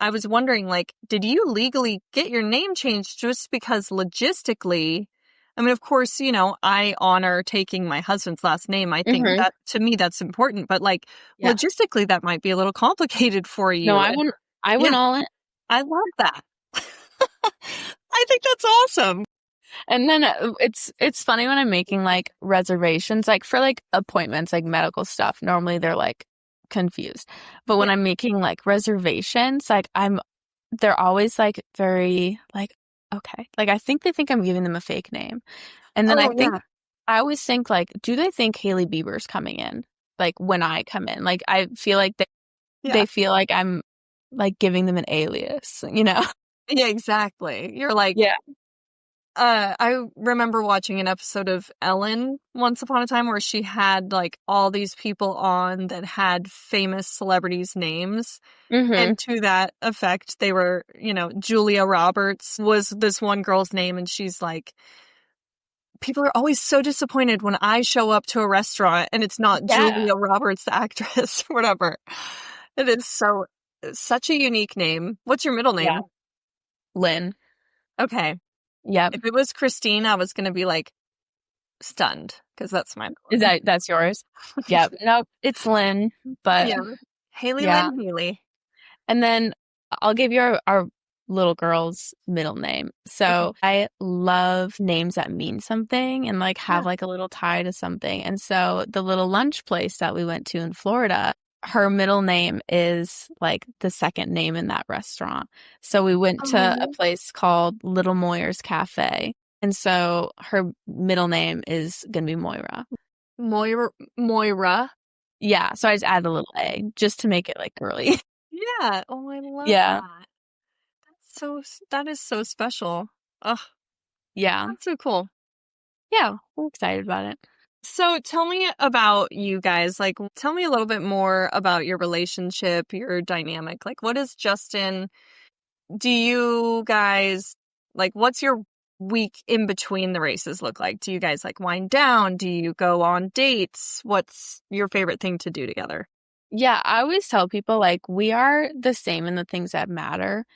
I was wondering, like, did you legally get your name changed just because logistically, I mean, of course, you know, I honor taking my husband's last name. I think that, to me, that's important. But, like, logistically, that might be a little complicated for you. No, I went all in. I love that. I think that's awesome. And then it's funny when I'm making, like, reservations, like, for, like, appointments, like, medical stuff. Normally, they're, like, confused. But when I'm making, like, reservations, like, they're always, like, very, like, okay. Like, I think they think I'm giving them a fake name. And then I always think, like, do they think Hailey Bieber's coming in? Like, when I come in? Like, I feel like they feel like I'm, like, giving them an alias, you know? Yeah, exactly. You're like, I remember watching an episode of Ellen once upon a time where she had, like, all these people on that had famous celebrities' names. And to that effect, they were, you know, Julia Roberts was this one girl's name. And she's like, people are always so disappointed when I show up to a restaurant and it's not Julia Roberts, the actress, or whatever. It is such a unique name. What's your middle name? Yeah. Lynn. Okay. Yeah. If it was Christine, I was going to be like stunned because that's my name. That's yours? Yeah. No, it's Lynn, but Hailey Lynn Hailey. And then I'll give you our little girl's middle name. So I love names that mean something and like have like a little tie to something. And so the little lunch place that we went to in Florida, her middle name is like the second name in that restaurant. So we went to a place called Little Moyer's Cafe. And so her middle name is going to be Moira. Moira? Yeah. So I just added a little A just to make it like girly. Yeah. Oh, I love that. That is so special. Ugh. Yeah. That's so cool. Yeah. I'm excited about it. So tell me about you guys. Like, tell me a little bit more about your relationship, your dynamic. Like, what is Justin? Do you guys, like, what's your week in between the races look like? Do you guys, like, wind down? Do you go on dates? What's your favorite thing to do together? Yeah, I always tell people, like, we are the same in the things that matter.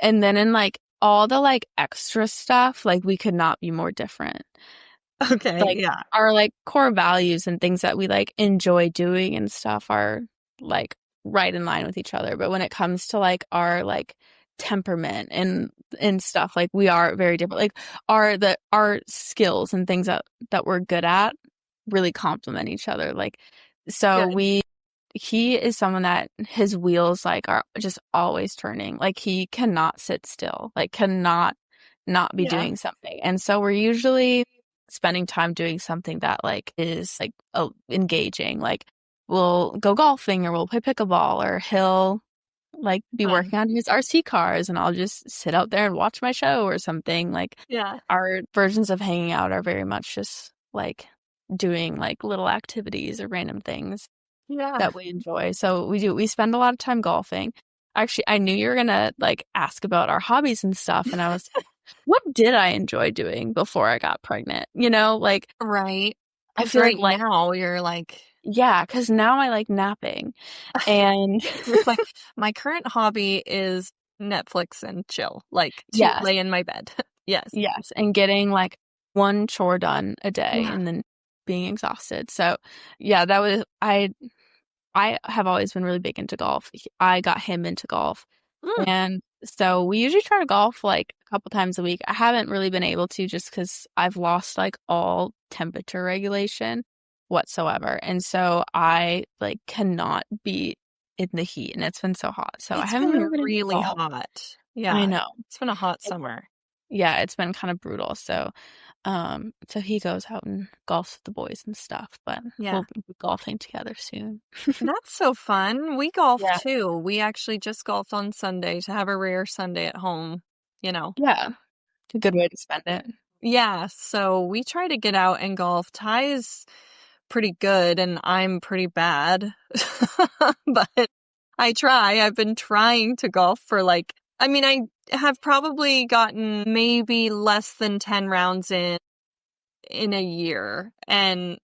And then in, like, all the like extra stuff, like we could not be more different. Okay, Like yeah. our like core values and things that we like enjoy doing and stuff are like right in line with each other. But when it comes to like our like temperament and stuff, like we are very different. Like our skills and things that we're good at really complement each other. Like so Good. he is someone that his wheels like are just always turning. Like he cannot sit still. Like cannot not be Yeah. doing something. And so we're usually spending time doing something that like is like engaging. Like we'll go golfing or we'll play pickleball or he'll like be Fun. working on his RC cars and I'll just sit out there and watch my show or something. Like Yeah. our versions of hanging out are very much just like doing like little activities or random things Yeah. that we enjoy. So we spend a lot of time golfing. Actually, I knew you were gonna like ask about our hobbies and stuff, and I was what did I enjoy doing before I got pregnant? You know, like Right. I Because feel right like now you're like, yeah, because now I like napping, and you're like, my current hobby is Netflix and chill, like to yes, lay in my bed. Yes. yes, and getting like one chore done a day, Yeah. and then being exhausted. So yeah, that was I have always been really big into golf. I got him into golf. Mm, And so we usually try to golf like a couple times a week. I haven't really been able to just because I've lost like all temperature regulation whatsoever. And so I like cannot be in the heat and it's been so hot. So I it's haven't been really been able to really golf. hot. I Yeah. know. It's been a hot It- summer. yeah, it's been kind of brutal. So he goes out and golfs with the boys and stuff, but Yeah. we'll be golfing together soon. That's so fun. We golf Yeah. too. We actually just golfed on Sunday to have a rare Sunday at home, you know. Yeah. It's a good way to spend it. Yeah, so we try to get out and golf. Ty is pretty good and I'm pretty bad. But I try. I've been trying to golf for like, I mean, I have probably gotten maybe less than 10 rounds in a year. And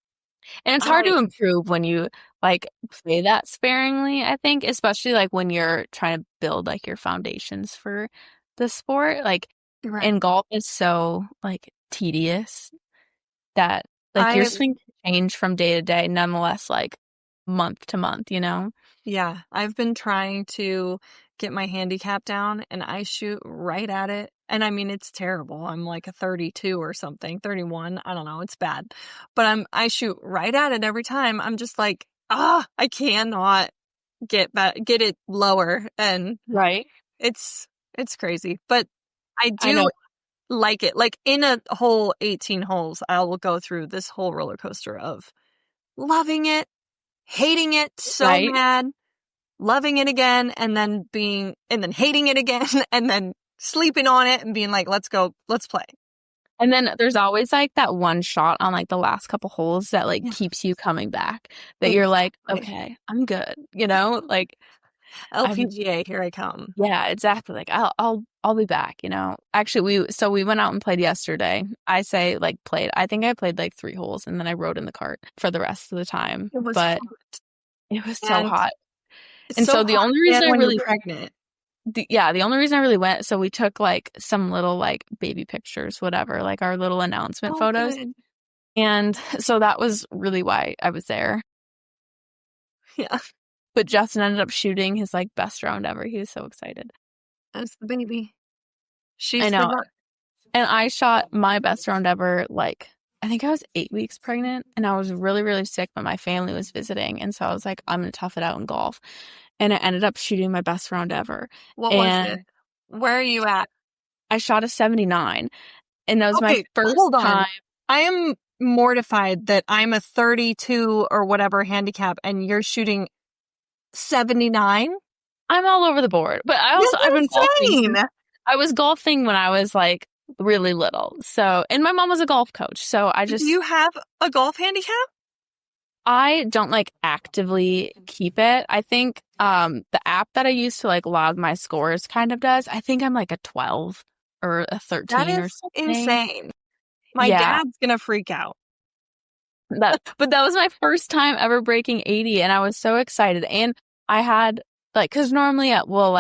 And it's hard I, to improve when you like play that sparingly, I think, especially like when you're trying to build like your foundations for the sport. Like right. in golf is so like tedious that like your I swing can change from day to day, nonetheless, like month to month, you know? Yeah, I've been trying to get my handicap down and I shoot right at it. And I mean, it's terrible. I'm like a 32 or something, 31. I don't know. It's bad. But I shoot right at it every time. I'm just like, I cannot get it lower. And Right. it's crazy. But I I do know. like it. Like in a whole 18 holes, I will go through this whole roller coaster of loving it, hating it, so Right. mad, loving it again, and then hating it again, and then sleeping on it and being like, let's go, let's play. And then there's always like that one shot on like the last couple holes that like Yeah. keeps you coming back that you're like, Exactly. okay, I'm good, you know? Like I'm LPGA, here I come. yeah, exactly. Like I'll be back, you know. Actually, we went out and played yesterday. I say like played. I think I played like 3 holes and then I rode in the cart for the rest of the time. It was But hot. it was so And hot. it's And so so the hot, only and reason I when you're really pregnant. the only reason I really went, so we took like some little like baby pictures, whatever, like our little announcement Oh, photos. good. And so that was really why I was there. Yeah, But Justin ended up shooting his like best round ever. He was so excited. that's the baby. I She's know. the And I shot my best round ever, like, I think I was 8 weeks pregnant and I was really, really sick, but my family was visiting. And so I was like, I'm going to tough it out in golf. And I ended up shooting my best round ever. What was And it? Where are you at? I shot a 79. And that was my Okay, first hold on. time. I am mortified that I'm a 32 or whatever handicap and you're shooting 79. I'm all over the board. But I've been golfing. I was golfing when I was like really little. So, and my mom was a golf coach. So Do you have a golf handicap? I don't like actively keep it. I think the app that I use to like log my scores kind of does. I think I'm like a 12 or a 13 That or is something. insane. My Yeah. dad's gonna freak out. But that was my first time ever breaking 80 and I was so excited. And I had like, cause normally we'll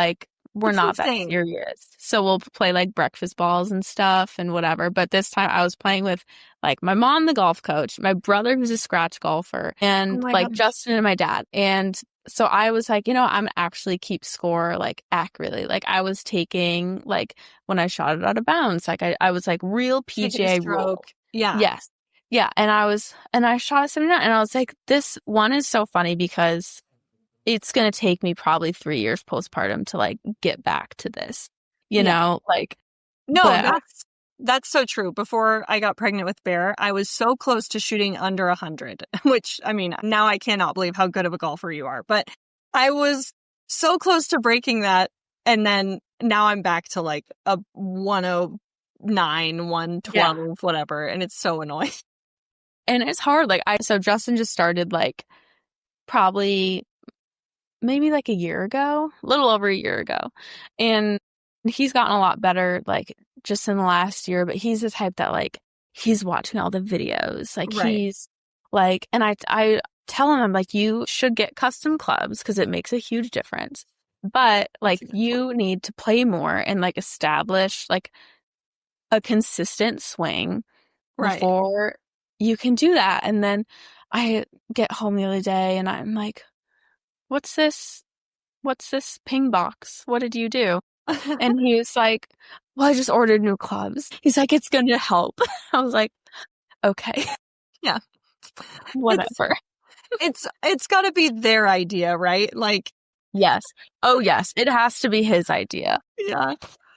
we're It's not that insane. serious. So we'll play like breakfast balls and stuff and whatever. But this time I was playing with like my mom, the golf coach, my brother who's a scratch golfer, and my like gosh. Justin and my dad. And so I was like, I'm actually keep score like accurately. Like I was taking like when I shot it out of bounds, like I was like real Taking a PGA rule. stroke. Yeah. Yes. Yeah. And I shot a 79 and I was like, this one is so funny because it's going to take me probably 3 years postpartum to like get back to this, like, no, but that's so true. Before I got pregnant with Bear, I was so close to shooting under 100, which, I mean, now I cannot believe how good of a golfer you are, but I was so close to breaking that. And then now I'm back to like a 109, 112, whatever. And it's so annoying. And it's hard. Like so Justin just started like probably maybe like a year ago, a little over a year ago. And he's gotten a lot better, like just in the last year, but he's the type that like, he's watching all the videos. Like he's like, and I tell him, I'm like, you should get custom clubs because it makes a huge difference. But like you need to play more and like establish like a consistent swing before you can do that. And then I get home the other day and I'm like, what's this ping box? What did you do? And he was like, well, I just ordered new clubs. He's like, it's going to help. I was like, okay. Yeah. Whatever. It's got to be their idea, right? Like, yes. Oh, yes. It has to be his idea. Yeah.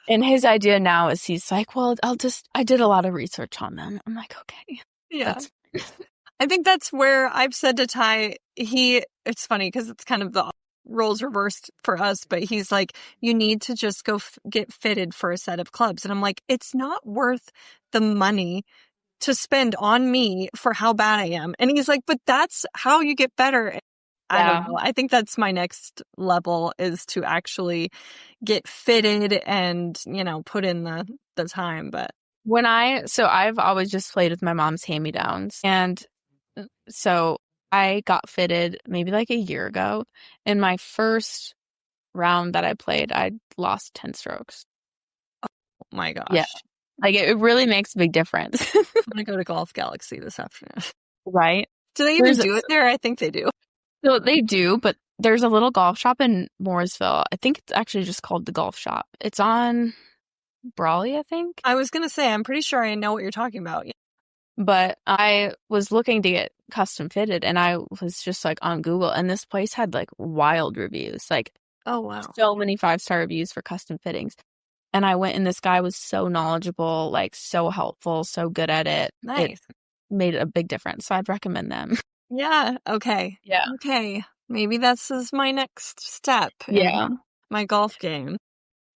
And his idea now is he's like, well, I did a lot of research on them. I'm like, okay. Yeah. I think that's where I've said to Ty, it's funny because it's kind of the roles reversed for us, but he's like, you need to just go get fitted for a set of clubs. And I'm like, it's not worth the money to spend on me for how bad I am. And he's like, but that's how you get better. I don't know. I think that's my next level is to actually get fitted and, put in the time. But I've always just played with my mom's hand-me-downs. And so I got fitted maybe like a year ago. In my first round that I played, I lost 10 strokes. Oh my gosh. Yeah. Like it really makes a big difference. I'm going to go to Golf Galaxy this afternoon. Right. Do they even do it there? I think they do. So they do, but there's a little golf shop in Mooresville. I think it's actually just called the Golf Shop. It's on Brawley, I think. I was going to say, I'm pretty sure I know what you're talking about. Yeah. But I was looking to get custom fitted and I was just like on Google and this place had like wild reviews. Like, oh wow. So many 5-star reviews for custom fittings. And I went and this guy was so knowledgeable, like so helpful, so good at it. Nice. It made a big difference. So I'd recommend them. Yeah. Okay. Yeah. Okay. Maybe this is my next step. In my golf game.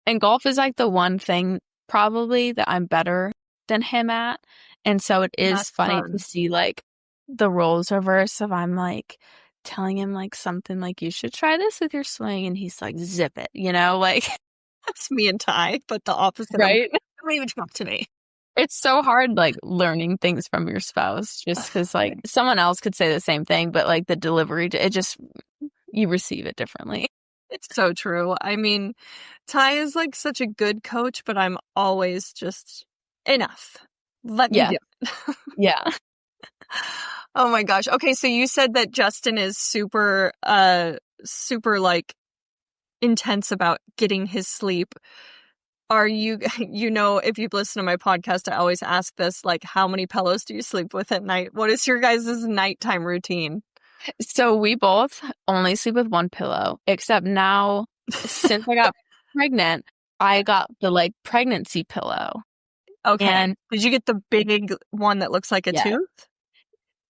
And golf is like the one thing probably that I'm better than him at. And so it is funny to see like the roles reverse of I'm like telling him like something like you should try this with your swing and he's like zip it, like that's me and Ty, but the opposite. Right? Don't even talk to me. It's so hard like learning things from your spouse just because like someone else could say the same thing, but like the delivery, you receive it differently. It's so true. I mean, Ty is like such a good coach, but I'm always just enough. Let me do it. Yeah. Oh my gosh. Okay, so you said that Justin is super like intense about getting his sleep. Are you, if you've listened to my podcast, I always ask this, like, how many pillows do you sleep with at night? What is your guys' nighttime routine? So we both only sleep with one pillow, except now, since I got pregnant, I got the like pregnancy pillow. Okay. And did you get the big one that looks like a tooth?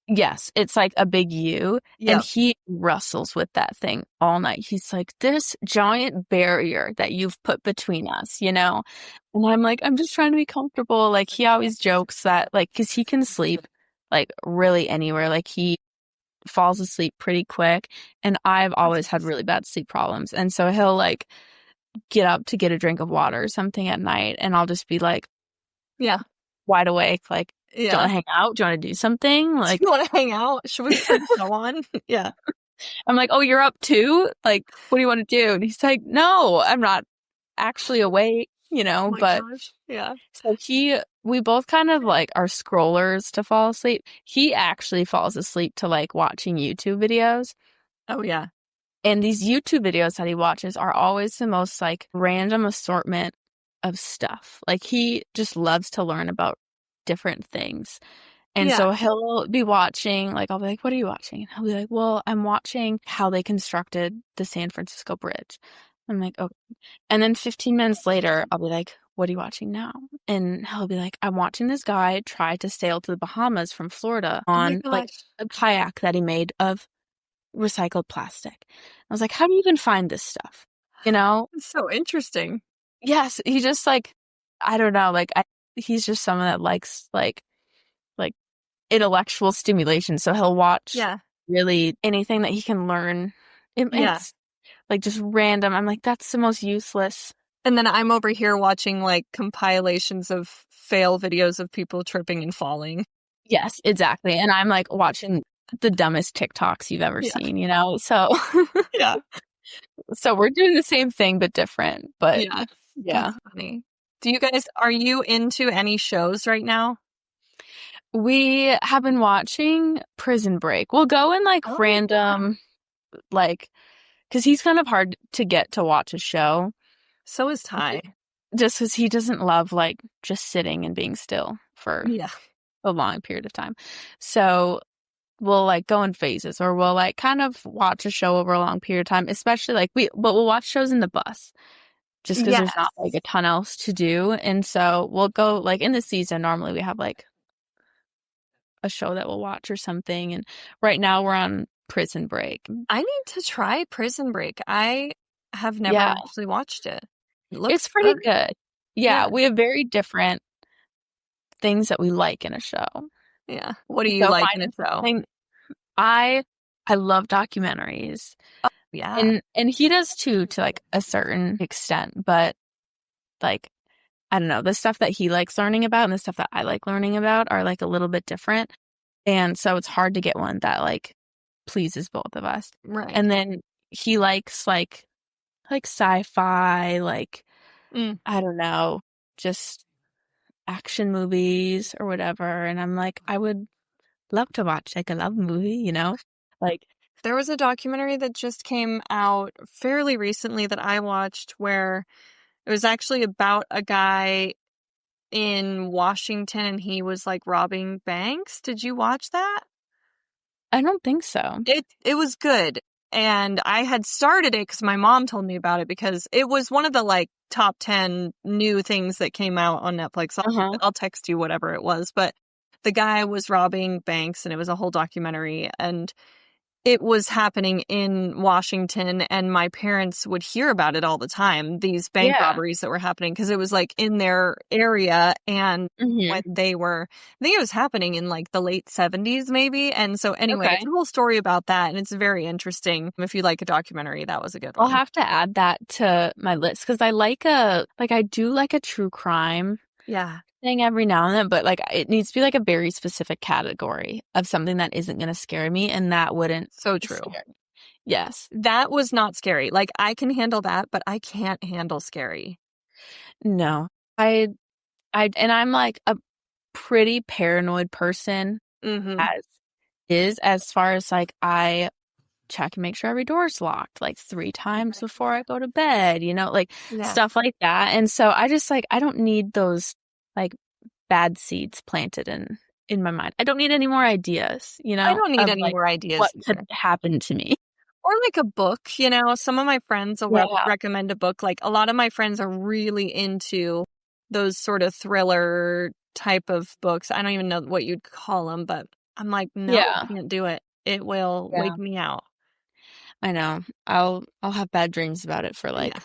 Yes, it's like a big U, and he wrestles with that thing all night. He's like, this giant barrier that you've put between us, And I'm like, I'm just trying to be comfortable. Like, he always jokes that, like, because he can sleep, like, really anywhere. Like, he falls asleep pretty quick, and I've always had really bad sleep problems. And so he'll, like, get up to get a drink of water or something at night, and I'll just be like, wide awake, like, do you want to hang out? Do you want to do something? Like, do you want to hang out? Should we go on? Yeah. I'm like, oh, you're up too? Like, what do you want to do? And he's like, no, I'm not actually awake, Oh my but gosh. Yeah. so we both kind of like are scrollers to fall asleep. He actually falls asleep to like watching YouTube videos. Oh yeah. And these YouTube videos that he watches are always the most like random assortment of stuff. Like he just loves to learn about different things. And Yeah. so he'll be watching, like, I'll be like, what are you watching? And he'll be like, well, I'm watching how they constructed the San Francisco Bridge. I'm like, oh. And then 15 minutes later, I'll be like, what are you watching now? And he'll be like, I'm watching this guy try to sail to the Bahamas from Florida Oh my on like gosh. a kayak that he made of recycled plastic. I was like, how do you even find this stuff? It's so interesting. Yes, he just like, I don't know, like he's just someone that likes like intellectual stimulation. So he'll watch Yeah. really anything that he can learn. Yeah. It's like just random. I'm like, that's the most useless. And then I'm over here watching like compilations of fail videos of people tripping and falling. Yes, exactly. And I'm like watching the dumbest TikToks you've ever Yeah. seen, So Yeah. so we're doing the same thing but different. But Yeah. yeah. That's funny. Are you into any shows right now? We have been watching Prison Break. We'll go in like Oh, random, like, because he's kind of hard to get to watch a show. so is Ty. Just because he doesn't love like just sitting and being still for Yeah. a long period of time. So we'll like go in phases, or we'll like kind of watch a show over a long period of time, especially like but we'll watch shows in the bus just because there's not like a ton else to do. And so we'll go like in the season, normally we have like a show that we'll watch or something. And right now we're on Prison Break. I need to try Prison Break. I have never actually watched it. It looks It's pretty good. Yeah, Yeah. we have very different things that we like in a show. Yeah. What do you like in a show? I love documentaries. Yeah. And he does too, to like a certain extent, but like I don't know, the stuff that he likes learning about and the stuff that I like learning about are like a little bit different. And so it's hard to get one that like pleases both of us. Right. And then he likes like sci-fi, like I don't know, just action movies or whatever. And I'm like, I would love to watch like a love movie, Like There was a documentary that just came out fairly recently that I watched where it was actually about a guy in Washington and he was like robbing banks. Did you watch that? I don't think so. It was good. And I had started it because my mom told me about it because it was one of the like top 10 new things that came out on Netflix. I'll text you whatever it was, but the guy was robbing banks and it was a whole documentary and it was happening in Washington and my parents would hear about it all the time, these bank robberies that were happening because it was like in their area and when they were, I think it was happening in like the late 70s maybe. And so anyway, it's a whole story about that and it's very interesting. If you like a documentary, that was a good one. I'll have to add that to my list because I I do like a true crime thing every now and then, but like it needs to be like a very specific category of something that isn't going to scare me, and that wouldn't. So true. Yes. That was not scary. Like I can handle that, but I can't handle scary. No. And I'm like a pretty paranoid person as far as like I check and make sure every door's locked like 3 times before I go to bed, stuff like that. And so I just like, I don't need those like bad seeds planted in my mind. I don't need any more ideas, I don't need any more ideas. What could happen to me? Or like a book, some of my friends will recommend a book. Like a lot of my friends are really into those sort of thriller type of books. I don't even know what you'd call them, but I'm like, no, I can't do it. It will wake me out. I know. I'll have bad dreams about it for like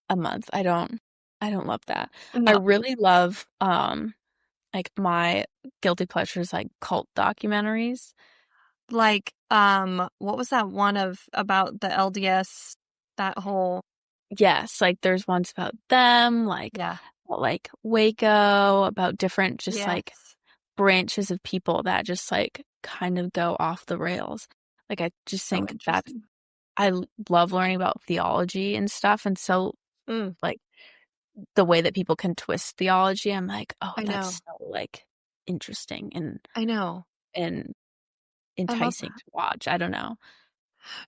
a month. I don't love that. No. I really love like my guilty pleasures like cult documentaries. Like what was that one about the LDS, that whole Yes, like there's ones about them, like Waco, about different just like branches of people that just like kind of go off the rails. Like I just think I love learning about theology and stuff, and so like the way that people can twist theology. I'm like, oh, I know. that's so like interesting I know. and I love enticing that. to watch. I don't know.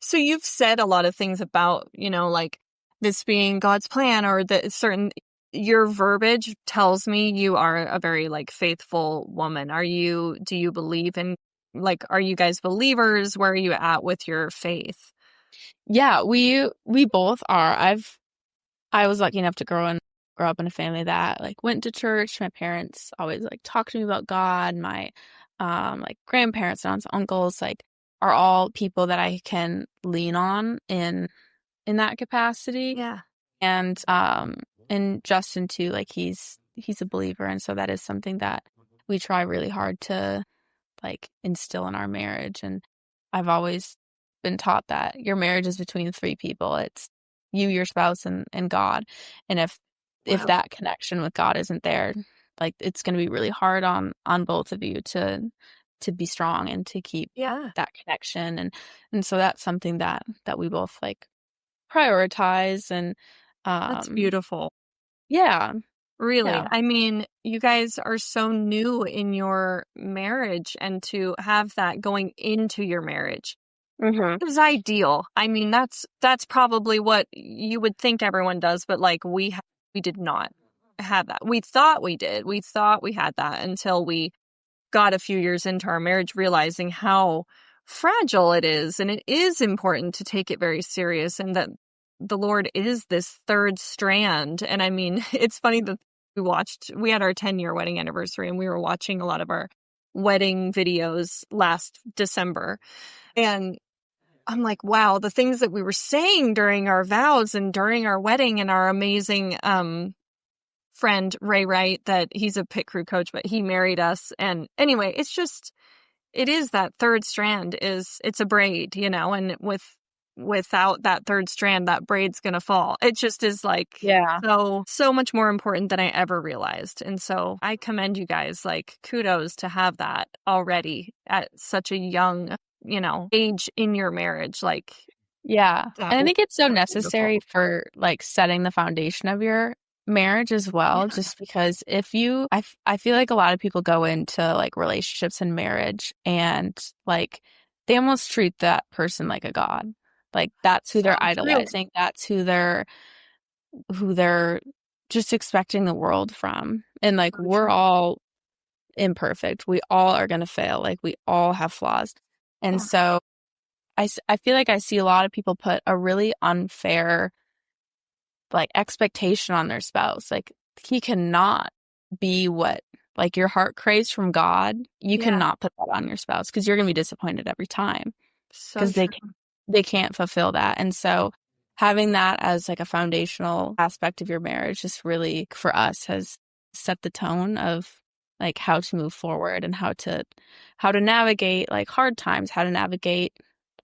So you've said a lot of things about, like this being God's plan or the certain your verbiage tells me you are a very like faithful woman. Do you believe in like are you guys believers? Where are you at with your faith? Yeah, we both are. I was lucky enough to grow up in a family that like went to church. My parents always like talked to me about God. My like grandparents and aunts, uncles like are all people that I can lean on in that capacity. Yeah. And Justin too, like he's a believer, and so that is something that we try really hard to like instill in our marriage. And I've always been taught that your marriage is between three people. It's you, your spouse, and God. And if Wow. that connection with God isn't there, like it's going to be really hard on both of you to be strong and to keep Yeah. that connection. And so that's something that we both like prioritize. And That's um beautiful. yeah, Really. yeah. I mean, you guys are so new in your marriage and to have that going into your marriage Mhm. is ideal. I mean, that's probably what you would think everyone does, but like we did not have that. We thought we did. We thought we had that until we got a few years into our marriage realizing how fragile it is, and it is important to take it very serious, and that the Lord is this third strand. And I mean, it's funny that we had our 10-year wedding anniversary and we were watching a lot of our wedding videos last December. And I'm like, wow, the things that we were saying during our vows and during our wedding, and our amazing friend Ray Wright, that he's a pit crew coach, but he married us. And anyway, it is that third strand it's a braid, and without that third strand, that braid's gonna fall. It just is like Yeah. so much more important than I ever realized. And so I commend you guys, like kudos to have that already at such a young, age in your marriage. Like Yeah. that And I was think it's so beautiful. necessary for like setting the foundation of your marriage as well, Yeah. just because if I feel like a lot of people go into like relationships and marriage and like they almost treat that person like a god. Like that's who So they're true. idolizing. That's who they're just expecting the world from. And like So we're true. all imperfect. We all are going to fail. Like we all have flaws. And Yeah. so I feel like I see a lot of people put a really unfair like expectation on their spouse. Like he cannot be what like your heart craves from God. You Yeah. cannot put that on your spouse because you're going to be disappointed every time So because true. they can't fulfill that. And so having that as like a foundational aspect of your marriage just really for us has set the tone of like how to move forward and how to navigate like hard times, how to navigate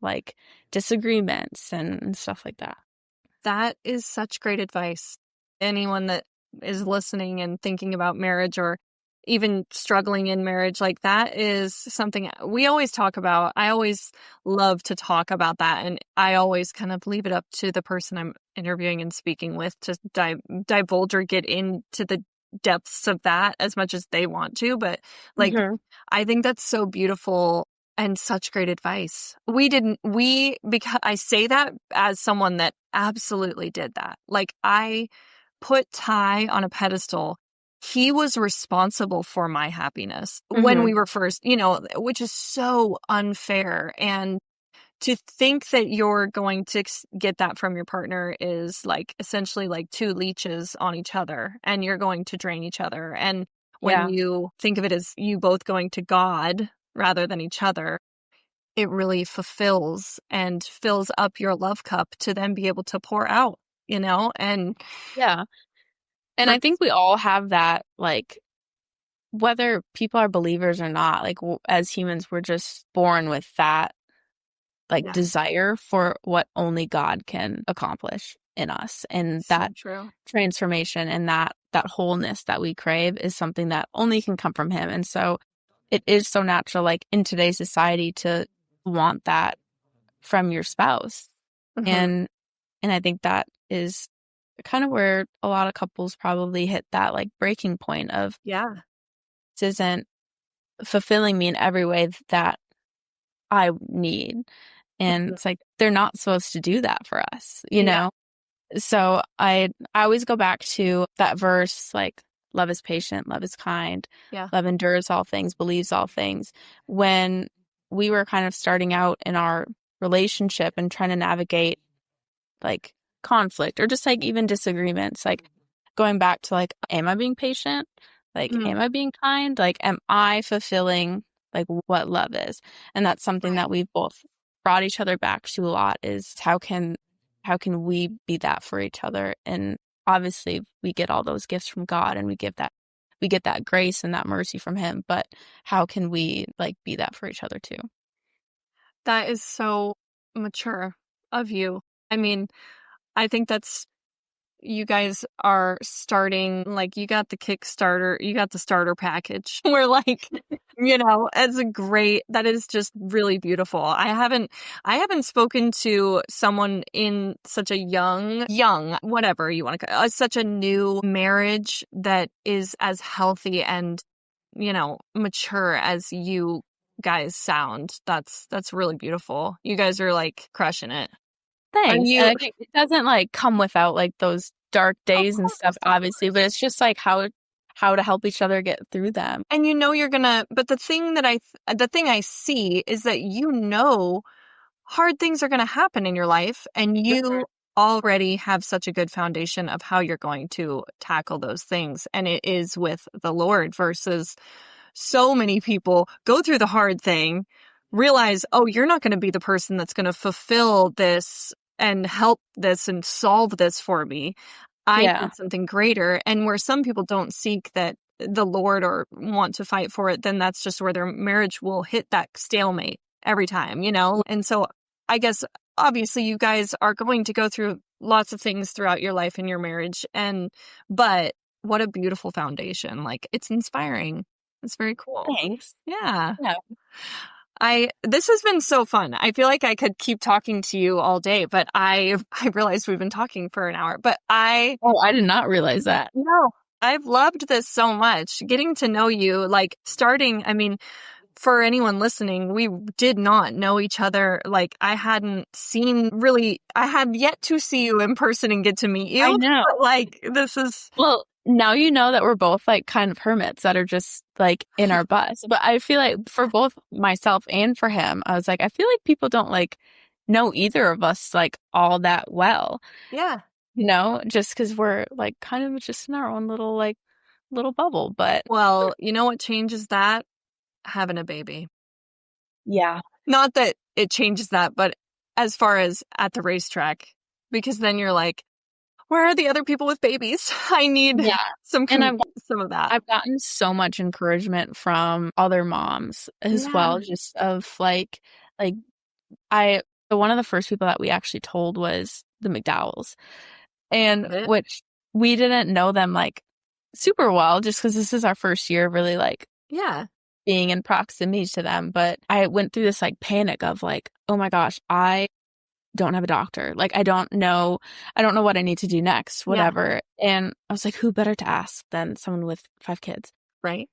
like disagreements and stuff like that. That is such great advice. Anyone that is listening and thinking about marriage or even struggling in marriage, like that is something we always talk about. I always love to talk about that. And I always kind of leave it up to the person I'm interviewing and speaking with to divulge or get into the depths of that as much as they want to. But like, Mhm. I think that's so beautiful and such great advice. Because I say that as someone that absolutely did that. Like I put Ty on a pedestal. He was responsible for my happiness when Mhm. we were first, which is so unfair. And to think that you're going to get that from your partner is like essentially like two leeches on each other, and you're going to drain each other. And when Yeah. you think of it as you both going to God rather than each other, it really fulfills and fills up your love cup to then be able to pour out, and Yeah. And I think we all have that, like, whether people are believers or not, like, as humans, we're just born with that, like, yeah, desire for what only God can accomplish in us. And so that true. transformation and that wholeness that we crave is something that only can come from Him. And so it is so natural, like, in today's society to want that from your spouse. Mhm. And I think that is kind of where a lot of couples probably hit that like breaking point of Yeah. this isn't fulfilling me in every way that I need. And Mhm. it's like they're not supposed to do that for us, you Yeah. know? So I always go back to that verse, like love is patient, love is kind, Yeah. love endures all things, believes all things. When we were kind of starting out in our relationship and trying to navigate like conflict or just like even disagreements, like going back to like, am I being patient? Like, Mm. am I being kind? Like, am I fulfilling like what love is? And that's something Right. that we've both brought each other back to a lot is how can we be that for each other? And obviously we get all those gifts from God and we get that grace and that mercy from him, but how can we like be that for each other too? That is so mature of you. I mean, I think that's you guys are starting like you got the Kickstarter, you got the starter package. We're like, it's a great that is just really beautiful. I haven't spoken to someone in such a young, whatever you want to call it, such a new marriage that is as healthy and, mature as you guys sound. That's really beautiful. You guys are like crushing it. Are Thanks. And you I think it doesn't like come without like those dark Of days and stuff, course, of obviously, but course. it's just like how to help each other get through them. And you're gonna but the thing I see is that hard things are gonna happen in your life, and Mhm. you already have such a good foundation of how you're going to tackle those things, and it is with the Lord versus so many people go through the hard thing, realize, oh, you're not gonna be the person that's gonna fulfill this and help this and solve this for me. I Yeah. need something greater. And where some people don't seek that the Lord or want to fight for it, then that's just where their marriage will hit that stalemate every time. And so I guess obviously you guys are going to go through lots of things throughout your life in your marriage. But what a beautiful foundation. Like it's inspiring. It's very cool. Thanks. Yeah. Yeah. This has been so fun. I feel like I could keep talking to you all day, but I realized we've been talking for an hour. But Oh, I did not realize that. no, I've loved this so much. Getting to know you, like I mean, for anyone listening, we did not know each other. Like I had yet to see you in person and get to meet I you. know. But like this is Well, now you know that we're both like kind of hermits that are just like in our bus. But I feel like for both myself and for him, I was like, I feel like people don't like know either of us like all that well, yeah. just because we're like kind of just in our own little bubble. But Well, you know what changes that? Having a baby. yeah. Not that it changes that, but as far as at the racetrack, because then you're like, where are the other people with babies? I need Yeah. some And some of that. I've gotten so much encouragement from other moms as Yeah. well, just of like I one of the first people that we actually told was the McDowells, and It. which we didn't know them like super well just because this is our first year really like Yeah. being in proximity to them. But I went through this like panic of like, oh my gosh, I don't have a doctor. Like I don't know what I need to do next, Yeah. whatever. And I was like, who better to ask than someone with 5 kids? Right.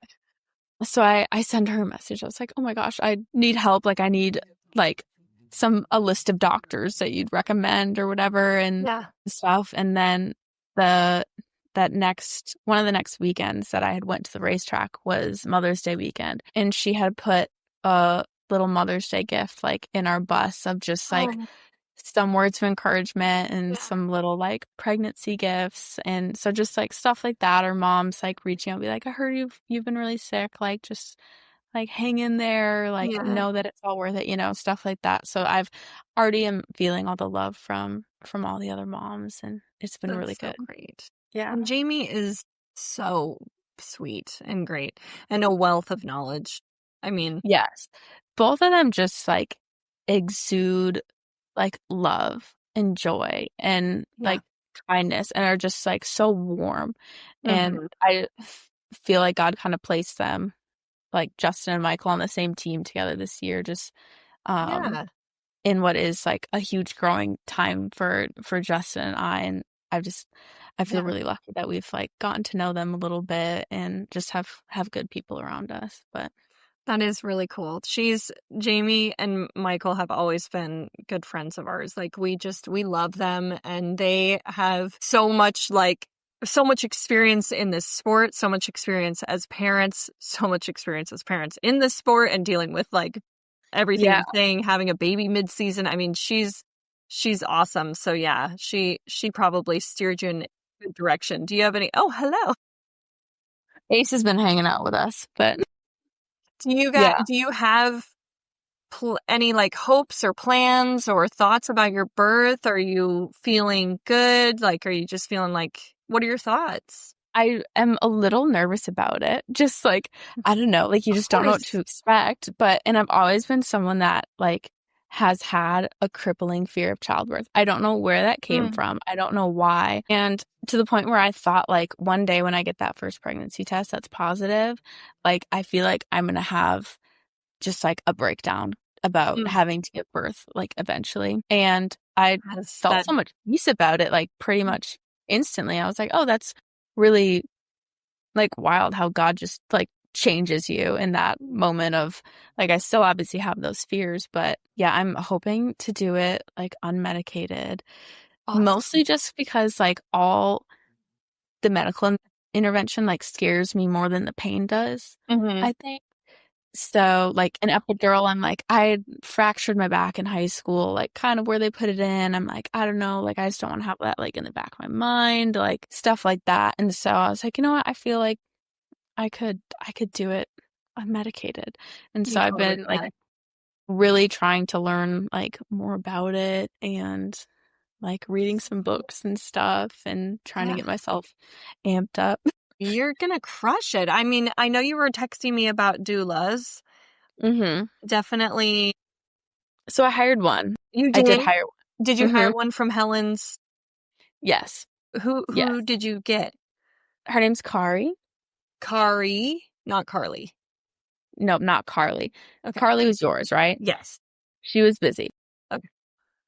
So I send her a message. I was like, oh my gosh, I need help. Like I need like a list of doctors that you'd recommend or whatever and Yeah. stuff. And then one of the next weekends that I had went to the racetrack was Mother's Day weekend. And she had put a little Mother's Day gift like in our bus of just like Oh, some words of encouragement and yeah. some little like pregnancy gifts. And so just like stuff like that, or moms like reaching out and be like, I heard you've been really sick, like just like hang in there, like Yeah. know that it's all worth it, stuff like that. So I've already am feeling all the love from all the other moms, and it's been really That's so good. great. Yeah. And Jamie is so sweet and great and a wealth of knowledge. I mean, Yes. Both of them just like exude like love and joy and yeah. like kindness and are just like so warm. And Mhm. I feel like God kind of placed them, like Justin and Michael, on the same team together this year, just um Yeah. in what is like a huge growing time for Justin and I. And I feel really lucky that we've like gotten to know them a little bit and just have good people around us. But that is really cool. Jamie and Michael have always been good friends of ours. Like we love them, and they have so much experience in this sport, so much experience as parents, in this sport and dealing with like everything yeah, you're saying, having a baby mid-season. I mean, she's awesome. So yeah, she probably steered you in a good direction. Do you have any? Oh, hello. Ace has been hanging out with us, but Do yeah. you have any like hopes or plans or thoughts about your birth? Are you feeling good? Like, are you just feeling like, what are your thoughts? I am a little nervous about it. Just like, I don't know, like you Of just don't know what course. to expect. And I've always been someone that like has had a crippling fear of childbirth. I don't know where that came Mm, from. I don't know why. And to the point where I thought like one day when I get that first pregnancy test that's positive, like I feel like I'm going to have just like a breakdown about mm. having to give birth like eventually. And I Has felt that? so much peace about it like pretty much instantly. I was like, oh, that's really like wild how God just like changes you in that moment of like I still obviously have those fears, but yeah, I'm hoping to do it like unmedicated, Awesome. mostly just because like all the medical intervention like scares me more than the pain does, Hmm. I think. So like an epidural, I'm like, I fractured my back in high school, like kind of where they put it in. I'm like, I don't know, like I just don't want to have that like in the back of my mind, like stuff like that. And so I was like, you know what? I feel like I could do it unmedicated. And so You I've totally been like can. really trying to learn like more about it and like reading some books and stuff and trying to Yeah. get myself amped up. You're gonna crush it. I mean, I know you were texting me about doulas. Hmm. Definitely. So I hired one. You I did did? hire Did you one. hire one from Helen's? Yes. Who Yes. did you get? Her name's Kari. Kari, not Carly. No, not Carly. Okay. Carly was yours, right? Yes. She was busy. Okay.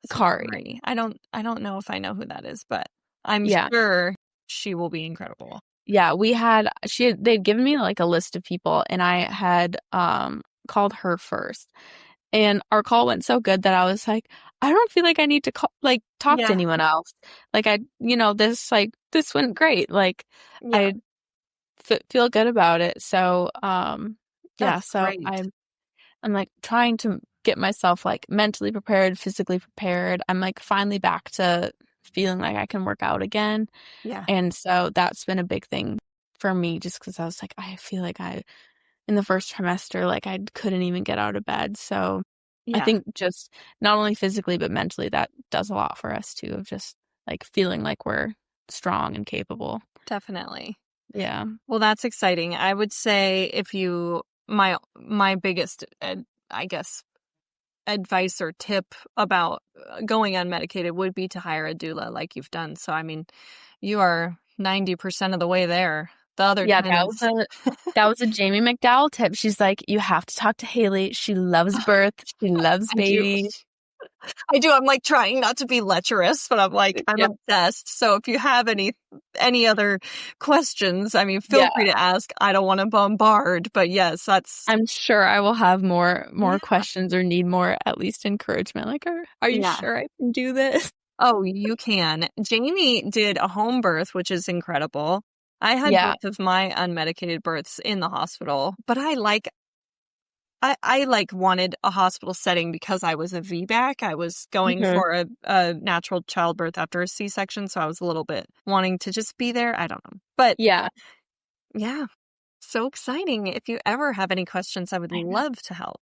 So Kari. Kari. I don't know if I know who that is, but I'm Yeah. sure she will be incredible. Yeah, they'd given me like a list of people and I had called her first. And our call went so good that I was like, I don't feel like I need to talk to Yeah. anyone else. Like this went great. Like Yeah. I feel good about it. So yeah, That's so great. I'm like trying to get myself like mentally prepared, physically prepared. I'm like finally back to feeling like I can work out again. Yeah. And so that's been a big thing for me just because I was like, I feel like in the first trimester, like I couldn't even get out of bed. So I Yeah. think just not only physically, but mentally, that does a lot for us too, of just like feeling like we're strong and capable. Definitely. Yeah. Well, that's exciting. I would say if you my biggest I guess advice or tip about going unmedicated would be to hire a doula like you've done. So I mean, you are 90% of the way there. The other Yeah, 10 is that was a Jamie McDowell tip. She's like, you have to talk to Hailey. She loves birth. She loves I do. babies. I do. I'm like trying not to be lecherous, but I'm like, I'm Yeah. obsessed. So if you have any other questions, I mean, feel Yeah. free to ask. I don't want to bombard, but yes, that's I'm sure I will have more yeah. questions or need more at least encouragement. Like, are you Yeah. sure I can do this? Oh, you can. Jamie did a home birth, which is incredible. I had Yeah. both of my unmedicated births in the hospital, but I like wanted a hospital setting because I was a VBAC. I was going Hmm. for a natural childbirth after a C-section, so I was a little bit wanting to just be there. I don't know. But Yeah. yeah, so exciting. If you ever have any questions, I would I know. love to help.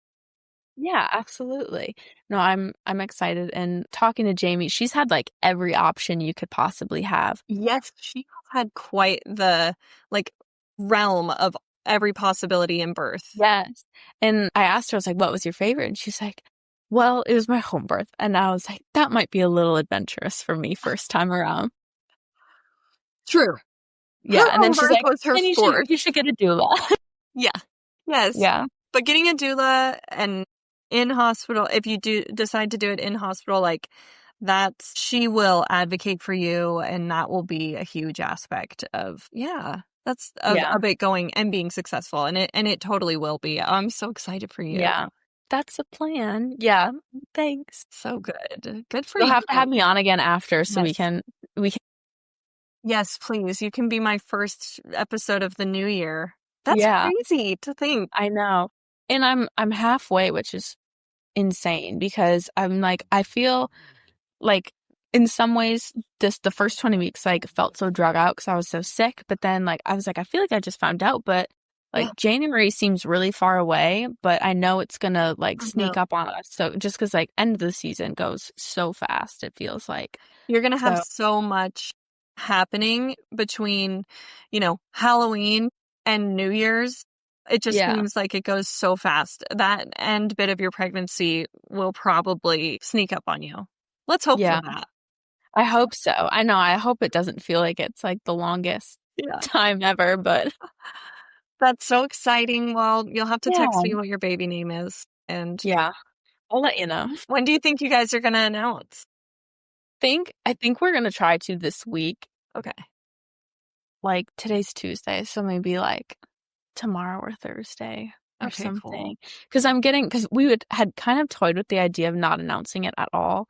Yeah, absolutely. No, I'm excited and talking to Jamie, she's had like every option you could possibly have. Yes, she had quite the like realm of every possibility in birth. Yes. And I asked her, I was like, what was your favorite? And she's like, well, it was my home birth. And I was like, that might be a little adventurous for me first time around. True. Yeah. Her And then home she's birth like, was her then fourth. you should get a doula. Yeah. Yes. Yeah. But getting a doula and in hospital, if you do decide to do it in hospital, like she will advocate for you, and that will be a huge aspect of, of it going and being successful. And it totally will be. I'm so excited for you. Yeah. That's the plan. Yeah. Thanks. So good. Good for You'll you. have to have me on again after so we can. Yes, please. You can be my first episode of the new year. That's crazy to think. I know. And I'm halfway, which is insane because I'm like, I feel like in some ways the first 20 weeks like felt so drug out because I was so sick. But then like I was like, I feel like I just found out, but like January seems really far away, but I know it's gonna like sneak up on us. So just because like end of the season goes so fast, it feels like you're gonna have so much happening between, Halloween and New Year's. It just seems like it goes so fast. That end bit of your pregnancy will probably sneak up on you. Let's hope for that. I hope so. I know. I hope it doesn't feel like it's like the longest time ever, but that's so exciting. Well, you'll have to text me what your baby name is. And I'll let you know. When do you think you guys are going to announce? I think we're going to try to this week. Okay. Like today's Tuesday, so maybe like tomorrow or Thursday or something. Because because we had kind of toyed with the idea of not announcing it at all.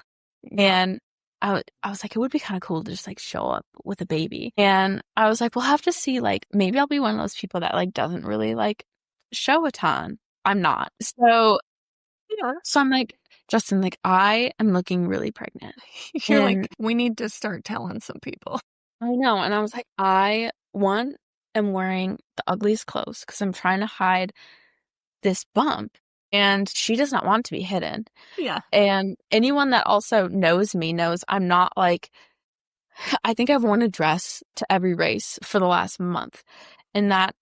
And I was like, it would be kind of cool to just like show up with a baby. And I was like, we'll have to see, like, maybe I'll be one of those people that like doesn't really like show a ton. I'm not. So I'm like, Justin, like I am looking really pregnant. You're like, we need to start telling some people. I know. And I was like, I am wearing the ugliest clothes because I'm trying to hide this bump. And she does not want it to be hidden. Yeah. And anyone that also knows me knows I'm not like, I think I've worn a dress to every race for the last month. And that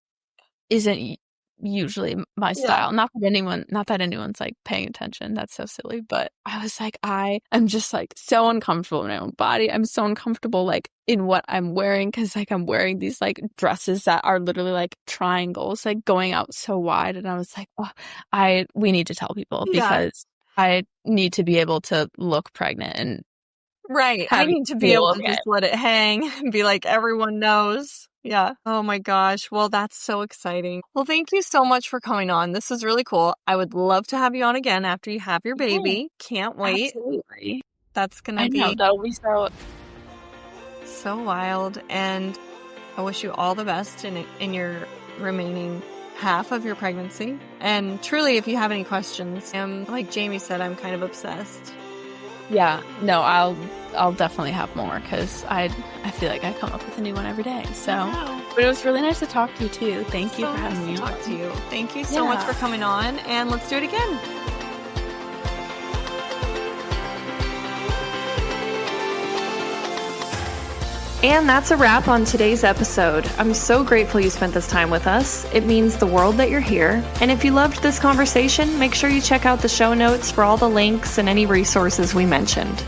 isn't usually my style. Not that anyone's like paying attention. That's so silly. But I was like, I am just like so uncomfortable in my own body. I'm so uncomfortable like in what I'm wearing because like I'm wearing these like dresses that are literally like triangles, like going out so wide. And I was like, we need to tell people because I need to be able to look pregnant and I need to be able to just let it hang and be like, everyone knows. Yeah. Oh my gosh. Well, that's so exciting. Well, thank you so much for coming on. This is really cool. I would love to have you on again after you have your baby. Can't wait. Absolutely. That's going to be that'll be so wild. And I wish you all the best in your remaining half of your pregnancy. And truly, if you have any questions, like Jamie said, I'm kind of obsessed. Yeah, no, I'll definitely have more because I feel like I come up with a new one every day. So, but it was really nice to talk to you too. Thank you for having me. Talk to you. Thank you so much for coming on, and let's do it again. And that's a wrap on today's episode. I'm so grateful you spent this time with us. It means the world that you're here. And if you loved this conversation, make sure you check out the show notes for all the links and any resources we mentioned.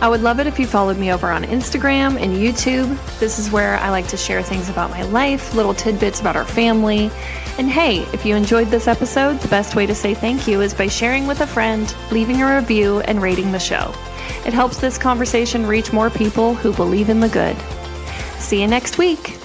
I would love it if you followed me over on Instagram and YouTube. This is where I like to share things about my life, little tidbits about our family. And hey, if you enjoyed this episode, the best way to say thank you is by sharing with a friend, leaving a review, and rating the show. It helps this conversation reach more people who believe in the good. See you next week.